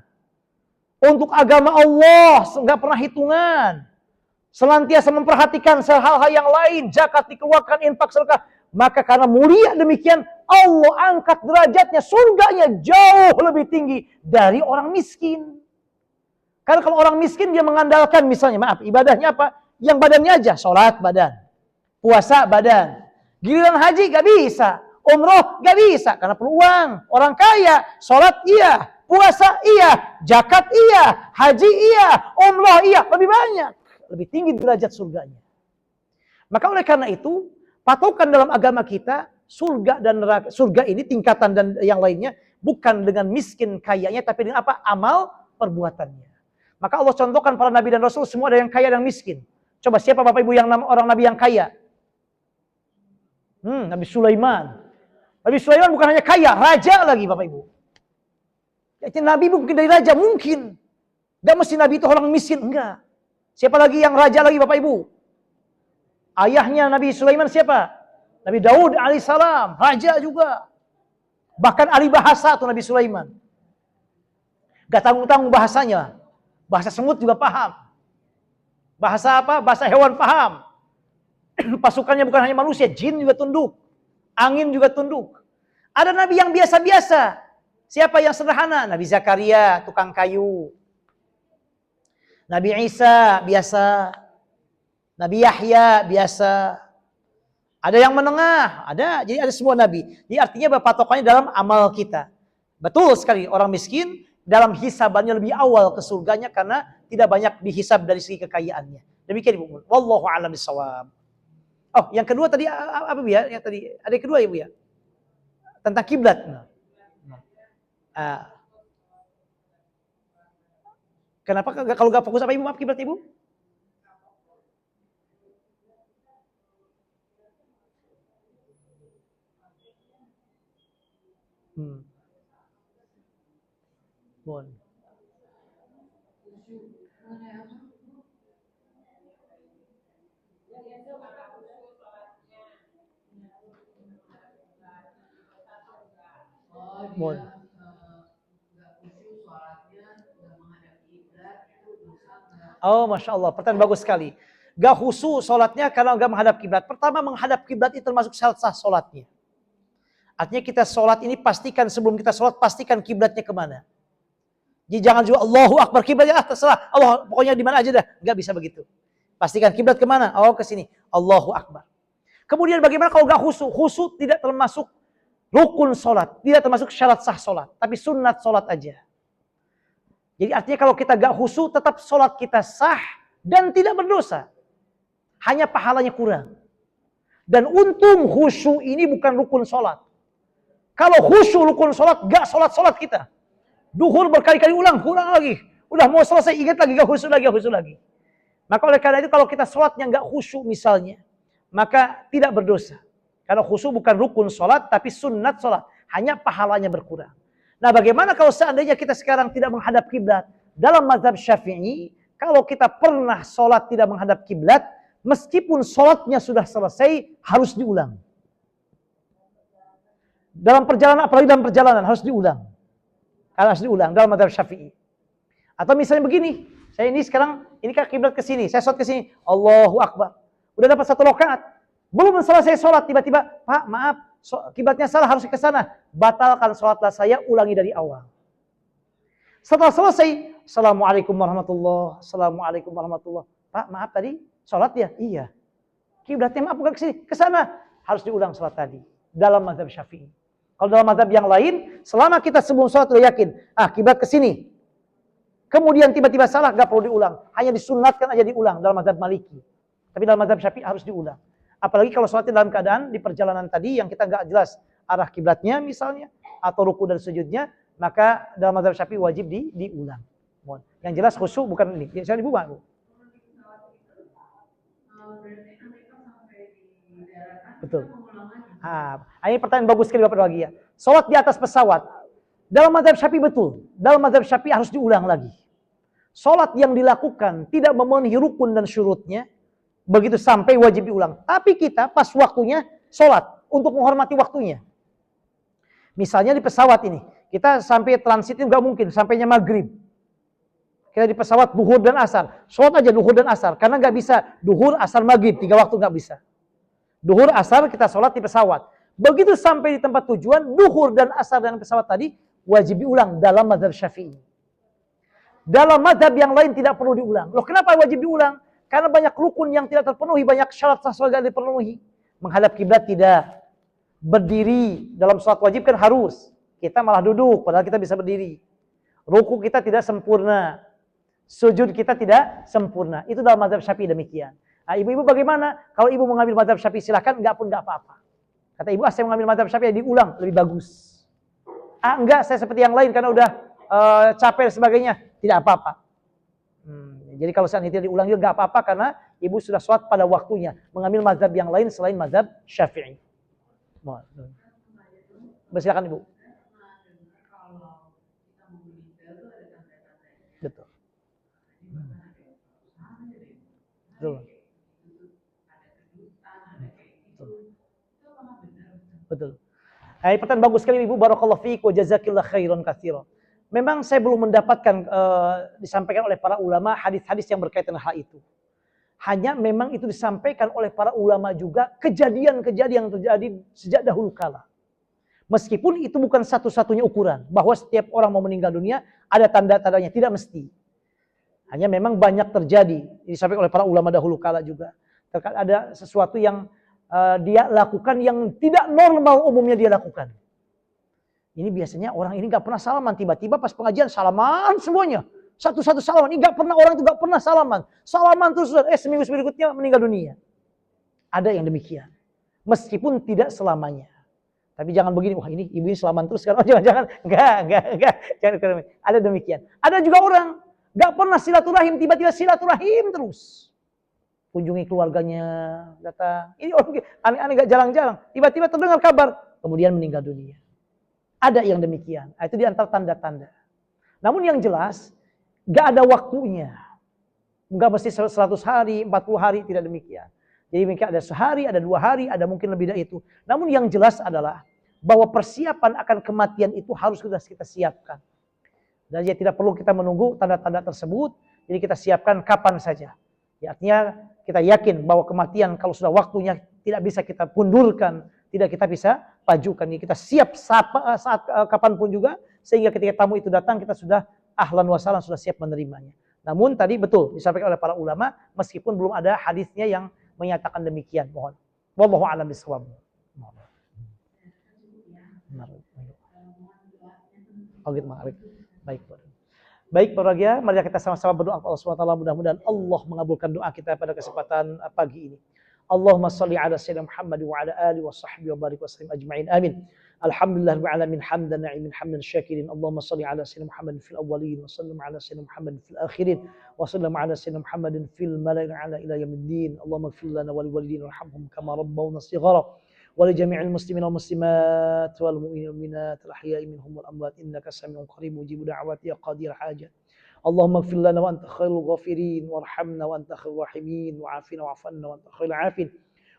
Untuk agama Allah, enggak pernah hitungan. Senantiasa memperhatikan hal-hal yang lain, zakat dikeluarkan, infak sedekah. Maka karena mulia demikian, Allah angkat derajatnya, surganya jauh lebih tinggi dari orang miskin. Karena kalau orang miskin dia mengandalkan misalnya, maaf, ibadahnya apa? Yang badannya aja, sholat badan, puasa badan. Giliran haji gak bisa, umroh gak bisa karena perlu uang. Orang kaya, sholat iya, puasa iya, zakat iya, haji iya, umroh iya, lebih banyak. Lebih tinggi derajat surganya. Maka oleh karena itu, patokan dalam agama kita, surga dan neraka, surga ini tingkatan dan yang lainnya, bukan dengan miskin kayanya, tapi dengan apa? Amal perbuatannya. Maka Allah contohkan para nabi dan rasul, semua ada yang kaya dan miskin. Coba siapa Bapak Ibu yang orang nabi yang kaya? Nabi Sulaiman. Nabi Sulaiman bukan hanya kaya, raja lagi Bapak Ibu. Jadi nabi mungkin dari raja, mungkin. Gak mesti nabi itu orang miskin, enggak. Siapa lagi yang raja lagi Bapak Ibu? Ayahnya Nabi Sulaiman siapa? Nabi Daud alaihissalam, raja juga. Bahkan ahli bahasa tuh Nabi Sulaiman. Gak tanggung-tanggung bahasanya. Bahasa semut juga paham. Bahasa apa? Bahasa hewan paham. Pasukannya bukan hanya manusia, jin juga tunduk. Angin juga tunduk. Ada nabi yang biasa-biasa. Siapa yang sederhana? Nabi Zakaria, tukang kayu. Nabi Isa biasa. Nabi Yahya biasa. Ada yang menengah, ada. Jadi ada semua nabi. Jadi artinya patokannya dalam amal kita. Betul sekali, orang miskin dalam hisabannya lebih awal ke surganya karena tidak banyak dihisab dari segi kekayaannya. Demikian Ibu. Wallahu a'lam bishawab. Oh, yang kedua tadi apa Bu ya? Yang tadi ada yang kedua ya Bu ya? Tentang kiblat. Kenapa kalau nggak fokus apa Ibu? Maaf, kiblat Ibu? Bon. Bon. Oh, Masya Allah, pertanyaan bagus sekali. Gak khusyuk sholatnya karena gak menghadap kiblat. Pertama, menghadap kiblat itu termasuk syarat sah sholatnya. Artinya kita sholat ini pastikan sebelum kita sholat, pastikan kiblatnya kemana. Jadi jangan juga Allahu Akbar kiblatnya terserah. Allah pokoknya di mana aja dah. Gak bisa begitu. Pastikan kiblat kemana? Oh, ke sini. Allahu Akbar. Kemudian bagaimana kalau gak khusyuk? Khusyuk tidak termasuk rukun sholat. Tidak termasuk syarat sah sholat. Tapi sunat sholat aja. Jadi artinya kalau kita gak khusyuk, tetap sholat kita sah dan tidak berdosa. Hanya pahalanya kurang. Dan untung khusyuk ini bukan rukun sholat. Kalau khusyuk rukun sholat, gak sholat kita. Duhur berkali-kali ulang lagi. Udah mau selesai, ingat lagi, gak khusyuk lagi. Maka oleh karena itu kalau kita sholatnya gak khusyuk misalnya, maka tidak berdosa. Karena khusyuk bukan rukun sholat, tapi sunat sholat. Hanya pahalanya berkurang. Nah, bagaimana kalau seandainya kita sekarang tidak menghadap kiblat? Dalam mazhab Syafi'i, kalau kita pernah sholat tidak menghadap kiblat, meskipun sholatnya sudah selesai, harus diulang. Dalam perjalanan, apalagi dalam perjalanan, harus diulang. Harus diulang dalam mazhab Syafi'i. Atau misalnya begini, saya ini sekarang, ini kan kiblat ke sini, saya sholat ke sini, Allahu Akbar. Udah dapat 1 rakaat, belum selesai sholat, tiba-tiba, Pak, maaf, kiblatnya salah, harus ke sana. Batalkan sholatlah saya, ulangi dari awal. Setelah selesai, Assalamualaikum warahmatullahi, Assalamualaikum warahmatullahi. Pak, maaf tadi sholat ya? Iya. Kiblatnya maaf bukan ke sini, ke sana. Harus diulang sholat tadi. Dalam mazhab Syafi'i. Kalau dalam mazhab yang lain, selama kita sebelum sholat sudah yakin, kiblat ke sini. Kemudian tiba-tiba salah, gak perlu diulang. Hanya disunatkan aja diulang dalam mazhab Maliki. Tapi dalam mazhab Syafi'i harus diulang. Apalagi kalau sholatnya dalam keadaan di perjalanan tadi yang kita nggak jelas arah kiblatnya misalnya atau ruku dan sujudnya, maka dalam mazhab Syafi'i wajib diulang. Yang jelas khusyuk bukan ini. Saya dibuka, Bu. Betul. Ini pertanyaan bagus sekali Bapak lagi ya. Sholat di atas pesawat. Dalam mazhab Syafi'i betul. Dalam mazhab Syafi'i harus diulang lagi. Sholat yang dilakukan tidak memenuhi rukun dan syurutnya, begitu sampai wajib diulang. Tapi kita pas waktunya sholat untuk menghormati waktunya. Misalnya di pesawat ini, kita sampai transit itu nggak mungkin, sampainya maghrib. Kita di pesawat duhur dan asar, sholat aja duhur dan asar, karena nggak bisa duhur, asar, maghrib, 3 waktu nggak bisa. Duhur, asar kita sholat di pesawat. Begitu sampai di tempat tujuan, duhur dan asar dan pesawat tadi wajib diulang dalam mazhab Syafi'i. Dalam mazhab yang lain tidak perlu diulang. Loh, kenapa wajib diulang? Karena banyak rukun yang tidak terpenuhi, banyak syarat sah sholat yang dipenuhi. Menghadap kiblat tidak. Berdiri dalam sholat wajib kan harus. Kita malah duduk, padahal kita bisa berdiri. Ruku kita tidak sempurna. Sujud kita tidak sempurna. Itu dalam mazhab Syafi'i demikian. Nah, ibu-ibu bagaimana? Kalau ibu mengambil mazhab Syafi'i silakan, enggak pun enggak apa-apa. Kata ibu, saya mengambil mazhab Syafi'i, diulang, lebih bagus. Enggak, saya seperti yang lain karena udah capek dan sebagainya, tidak apa-apa. Jadi kalau seandainya diulang juga nggak apa-apa karena ibu sudah sholat pada waktunya. Mengambil mazhab yang lain selain mazhab Syafi'i. Silakan Ibu. Betul. Betul. Betul. Pertanyaan bagus sekali Ibu, barakallahu fiik wa jazakillah khairan katsiran. Memang saya belum mendapatkan disampaikan oleh para ulama hadis-hadis yang berkaitan dengan hal itu. Hanya memang itu disampaikan oleh para ulama juga kejadian-kejadian yang terjadi sejak dahulu kala. Meskipun itu bukan satu-satunya ukuran bahwa setiap orang mau meninggal dunia ada tanda-tandanya, tidak mesti. Hanya memang banyak terjadi, disampaikan oleh para ulama dahulu kala juga. Terkadang ada sesuatu yang dia lakukan yang tidak normal umumnya dia lakukan. Ini biasanya orang ini gak pernah salaman, tiba-tiba pas pengajian salaman semuanya. Satu-satu salaman, ini gak pernah, orang itu gak pernah salaman. Salaman terus, seminggu berikutnya meninggal dunia. Ada yang demikian. Meskipun tidak selamanya. Tapi jangan begini, wah ini ibu ini salaman terus kan. Oh jangan. Enggak. Jangan. Ada demikian. Ada juga orang gak pernah silaturahim, tiba-tiba silaturahim terus. Kunjungi keluarganya, datang. Ini orang aneh-aneh gak jarang-jarang. Tiba-tiba terdengar kabar, kemudian meninggal dunia. Ada yang demikian. Itu di antara tanda-tanda. Namun yang jelas, gak ada waktunya. Enggak mesti 100 hari, 40 hari, tidak demikian. Jadi mungkin ada sehari, ada 2 hari, ada mungkin lebih dari itu. Namun yang jelas adalah bahwa persiapan akan kematian itu harus sudah kita siapkan. Dan ya tidak perlu kita menunggu tanda-tanda tersebut, jadi kita siapkan kapan saja. Ya, artinya kita yakin bahwa kematian kalau sudah waktunya tidak bisa kita pundurkan, tidak kita bisa pajukan. Jadi kita siap saat kapanpun juga, sehingga ketika tamu itu datang kita sudah ahlan wasalan, sudah siap menerimanya. Namun tadi betul disampaikan oleh para ulama, meskipun belum ada hadisnya yang menyatakan demikian. Mohon. Wallahu a'lam bishawab. Oh gitu, baik. Baik para rakyat, mari kita sama-sama berdoa kepada Allah SWT. Mudah-mudahan Allah mengabulkan doa kita pada kesempatan pagi ini. Allahumma salli ala sayyidina Muhammad wa ala alihi wa sahbihi wa barik wa sallim ajma'in. Amin. Alhamdulillah rabbil alamin hamdan na'imin hamdan syakirin. Allahumma salli ala sayyidina Muhammad fil awwalin wa sallim ala sayyidina Muhammad fil akhirin wa sallim ala sayyidina Muhammadin fil mala'il a'la ila yaumiddin. Allahumma ighfir lana wa liwalidina warhamhum kama rabbawna shighara. ولجميع المسلمين والمسلمات والمؤمنين والمؤمنات الأحياء منهم والأموات إنك سميع قريب مجيب دعوات يا قاضي الحاجات اللهم اغفر لنا وأنت خير الغافرين وارحمنا وأنت خير الراحمين وعافنا واعف عنا وأنت خير العافين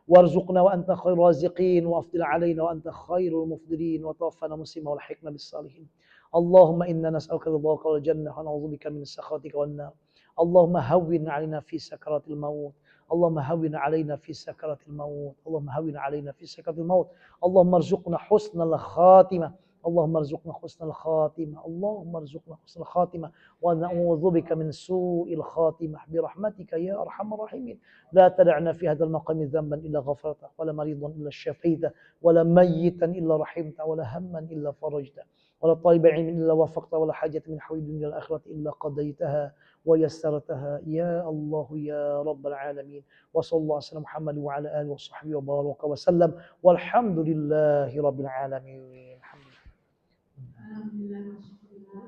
وارزقنا وأنت خير الرازقين وأفضل علينا وأنت خير المفضلين وتوفنا مسلما والحقنا بالصالحين اللهم إنا نسألك رضاك والجنة ونعوذ بك من سخطك والنار اللهم هون علينا في سكرات الموت اللهم هون علينا في سكرات الموت اللهم هون علينا في سكرات الموت اللهم ارزقنا حسن الخاتمة اللهم ارزقنا حسن الخاتمة اللهم ارزقنا حسن الخاتمة ونعوذ بك من سوء الخاتمة برحمتك يا أرحم الراحمين لا تدعنا في هذا المقام ذنبا إلا غفرته ولا مريضا إلا شفيته ولا ميتا إلا رحمته ولا هما إلا فرجته ولا طالب علم إلا وفقته ولا حاجة من حوائج الدنيا والآخرة إلا قضيتها ويسرتها يا الله يا رب العالمين وصلى الله على محمد وعلى آله وصحبه وبارك وسلم والحمد لله رب العالمين. Alhamdulillah, masyaallah.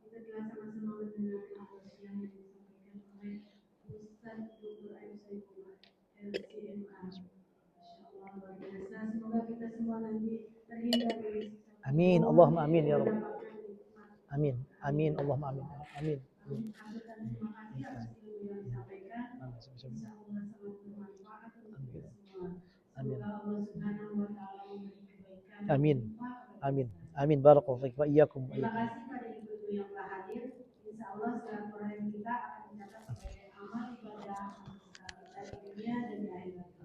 Kita telah sama-sama mendengarkan apa yang disampaikan oleh Ustaz Dr. Ayu Saifullah LCMA. Masyaallah luar biasa. Semoga kita semua nanti terhindar dari siksa. Amin, Allahumma amin ya Rabb. Amin, amin, Allahumma amin. Amin. Terima kasih atas ilmu yang disampaikan. Insyaallah sangat bermanfaat untuk kita semua. Semoga Allah Subhanahu wa taala memberi kebaikan. Amin. Amin. Amin. Barakallahu fiik wa iyyakum. Terima kasih pada ibu-ibu yang telah hadir. Insyaallah silaturahim kita akan